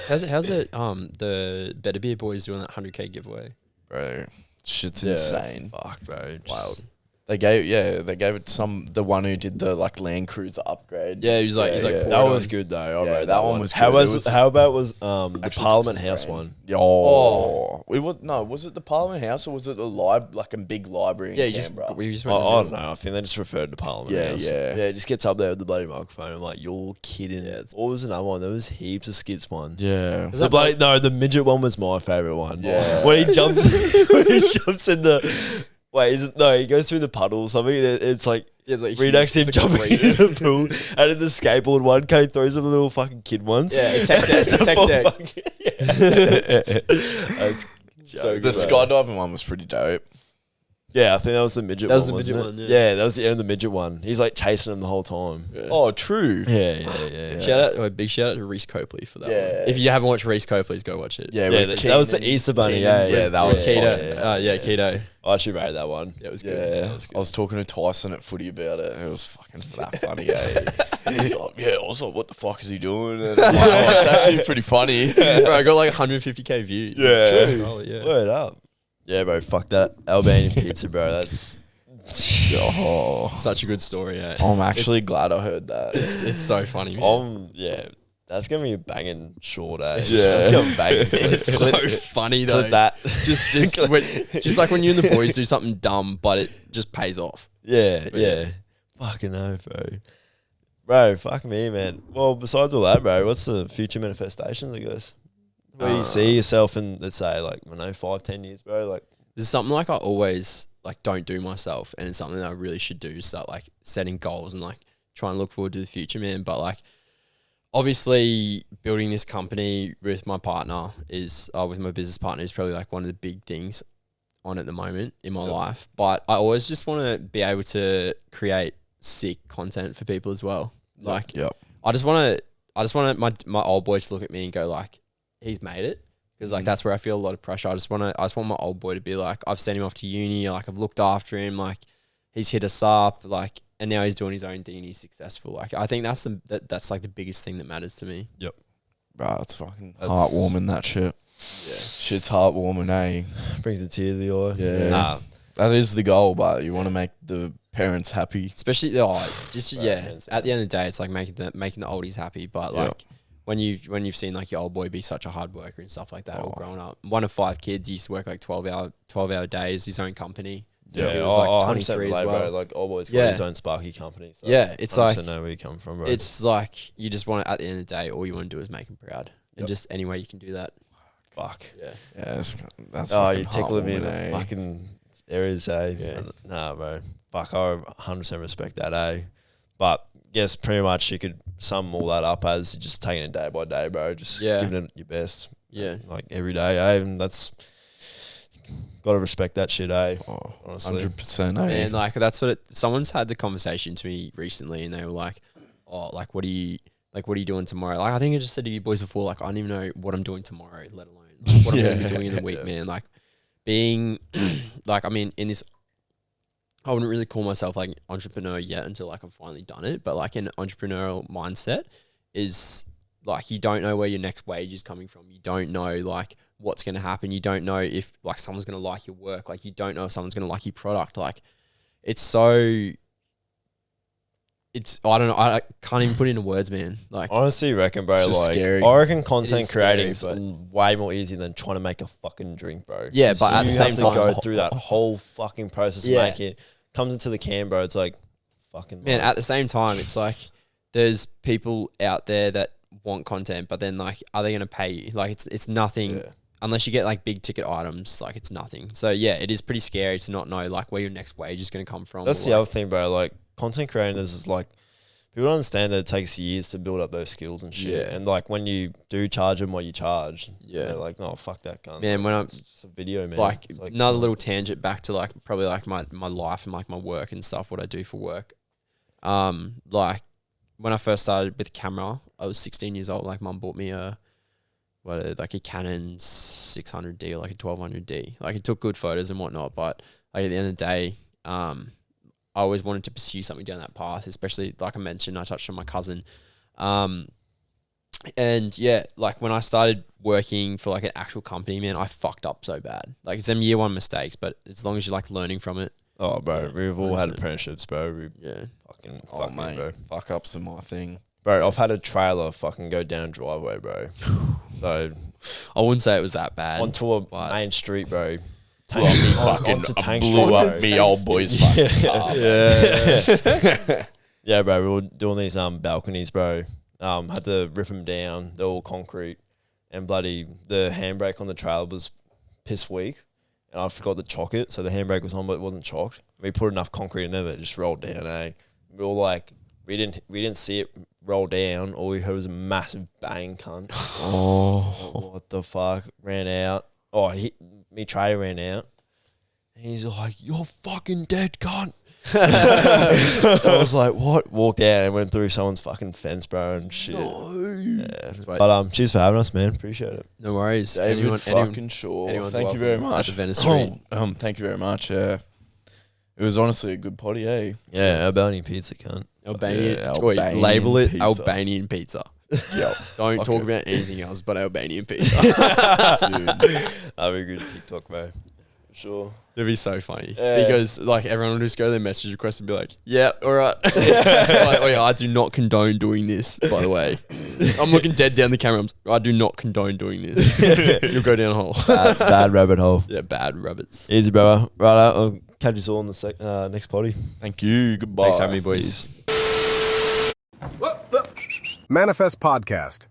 How's it the Better Beer boys doing that 100K giveaway? Bro, shit's Yeah, insane. Fuck, bro. Wild. They gave it the one who did the like Land Cruiser upgrade. Yeah, he's like That was good though. I Yeah, wrote that one was How good. how about the Actually Parliament took his House brain. one? Was it the Parliament House or was it a big library in Canberra? we just I went don't know. I think they just referred to Parliament Yeah, House. yeah. Yeah, it just gets up there with the bloody microphone. I'm like, you're kidding. Yeah, What was another one? There was heaps of skits one. Yeah. Is The that bloody, no, the midget one was my favourite one. Yeah. When he jumps in the he goes through the puddle or something. It's like Yeah, it's like reenacts him it's like jumping great. in the pool, and in the skateboard one, Kane throws in the little fucking kid ones. Yeah, tech deck. That's So The good. skydiving one was pretty dope. Yeah, I think that was the midget That one. was the wasn't midget it? one, yeah. that was the end of the midget one. He's like chasing him the whole time. Yeah. Oh, true. Yeah. Big shout out to Reese Copley for that Yeah. one. If you haven't watched Reese Copley, go watch it. Yeah, Yeah, with that was the Keenan- Easter Bunny. Keenan- Yeah, that was Keto. fucking- Keto. I actually rated that one. Yeah, it was good. Yeah, That was good. I was talking to Tyson at footy about it. And it was fucking that funny. He's like, yeah. I was like, what the fuck is he doing? And I'm like, oh, it's actually pretty funny. Bro, I got like 150K views. Yeah. True. Oh, yeah. Word up. Yeah, bro. Fuck that Albanian pizza, bro. That's Oh, Such a good story, yeah. I'm actually glad I heard that. It's so funny, man. yeah. That's gonna be a banging short, eh? Yeah. That's gonna be banging. It's so funny though. Clip that. Just like when you and the boys do something dumb, but it just pays off. Yeah, But yeah. Fucking no, bro. Bro, fuck me, man. Well, besides all that, bro, what's the future manifestations, I guess? Where do you see yourself in, let's say, like, 5-10 years, bro? Like, This is something like I always like don't do myself, and it's something that I really should do. Start like setting goals and like trying to look forward to the future, man. But like, obviously, building this company with my partner with my business partner is probably like one of the big things on at the moment in my life. But I always just want to be able to create sick content for people as well. Like, Yep. I just want my old boy to look at me and go like, he's made it. Because like that's where I feel a lot of pressure. I just want my old boy to be like, I've sent him off to uni, like I've looked after him, like he's hit us up, like, and now he's doing his own thing and he's successful. Like I think that's like the biggest thing that matters to me. Bro, it's fucking heartwarming, that shit. Yeah. Shit's heartwarming, eh? brings a tear to the eye. Yeah. Nah. That is the goal, but you want to make the parents happy. Especially Right, at the end of the day, it's like making the oldies happy. But like when you've seen like your old boy be such a hard worker and stuff like that, all growing up. One of 5 kids, he used to work like 12-hour days, his own company. Yeah, He was like 100% 23 as relate, well. bro. Like, old boy's got his own Sparky company. So Yeah, it's like, 100% know where you come from, bro. it's like you just want to, at the end of the day, all you want to do is make him proud. And just any way you can do that. fuck. Yeah. Yeah, that's Oh, fucking you're tickling me in heartwarming, the eh? fucking areas, eh? Yeah. Nah, bro. Fuck, I 100% respect that, eh? But yes, pretty much you could sum all that up as just taking it day by day, bro. Just giving it your best. Yeah. Like every day, eh? And that's gotta respect that shit, eh? Oh, Honestly. 100%, eh? And like that's what someone's had the conversation to me recently and they were like, oh, like what are you doing tomorrow? Like I think I just said to you boys before, like I don't even know what I'm doing tomorrow, let alone like, what I'm gonna be doing in the week, man. Like being like, I mean, in this, I wouldn't really call myself like entrepreneur yet until like I've finally done it. But like an entrepreneurial mindset is like, you don't know where your next wage is coming from. You don't know like what's going to happen. You don't know if like someone's going to like your work. Like you don't know if someone's going to like your product. Like I don't know. I can't even put it into words, man. Like Honestly, reckon, bro, It's just like scary. I reckon content It is scary, creating's but- way more easy than trying to make a fucking drink, bro. Yeah, but at you the same have to time- go through that whole fucking process Yeah. of making it. Comes into the can, bro. It's like fucking man, like, at the same time, it's like there's people out there that want content, but then like, are they going to pay you? Like it's nothing unless you get like big ticket items. Like it's nothing. So yeah, it is pretty scary to not know like where your next wage is going to come from. that's or, the like, other thing, bro. Like content creators is like people don't understand that it takes years to build up those skills and shit. Yeah. And like when you do charge them what you charge, Yeah. they're like, no, fuck that gun. Man, when I'm it's just a video, man. like, It's like another little tangent back to like probably like my life and like my work and stuff, what I do for work. Like when I first started with camera, I was 16 years old. Like mum bought me a Canon 600D or like a 1200D. Like it took good photos and whatnot, but like at the end of the day, I always wanted to pursue something down that path, especially like I mentioned, I touched on my cousin. And yeah, like when I started working for like an actual company, man, I fucked up so bad. Like it's them year one mistakes, but as long as you're like learning from it. Oh, bro, we've all 100%. had apprenticeships, bro. Yeah. Fucking mate, bro. Fuck ups are my thing. Bro, I've had a trailer fucking go down a driveway, bro. So I wouldn't say it was that bad. onto a main street, bro. Blew up me fucking blew up me old boys fucking car. Yeah. Yeah, bro. We were doing these balconies, bro. Had to rip them down. They're all concrete, and bloody the handbrake on the trailer was piss weak, and I forgot to chock it. So the handbrake was on, but it wasn't chocked. We put enough concrete in there that it just rolled down. We were like, we didn't see it roll down. All we heard was a massive bang, cunt. Oh, what the fuck? Ran out. Oh, me trader ran out. And he's like, "You're fucking dead, cunt." I was like, "What?" Walked out and went through someone's fucking fence, bro, and shit. No. Yeah. But cheers for having us, man. Appreciate it. No worries. David fucking Shaw. Thank you very much. Venice Street. Thank you very much. It was honestly a good potty, eh? Yeah, Albanian pizza, cunt. Albanian. Yeah, Wait, label it pizza. Albanian pizza. Yep. Don't talk about anything else but Albanian pizza. Dude. That'd be a good TikTok, bro. Sure. It'd be so funny Yeah. because like everyone will just go to their message request and be like, "Yeah, all right." Like, oh yeah, I do not condone doing this. By the way, I'm looking dead down the camera. I do not condone doing this. You'll go down a hole. Bad rabbit hole. Yeah, bad rabbits. Easy, brother. Right, I'll catch you all in the next potty. Thank you. Goodbye. Thanks for having me, boys. Manifest Podcast.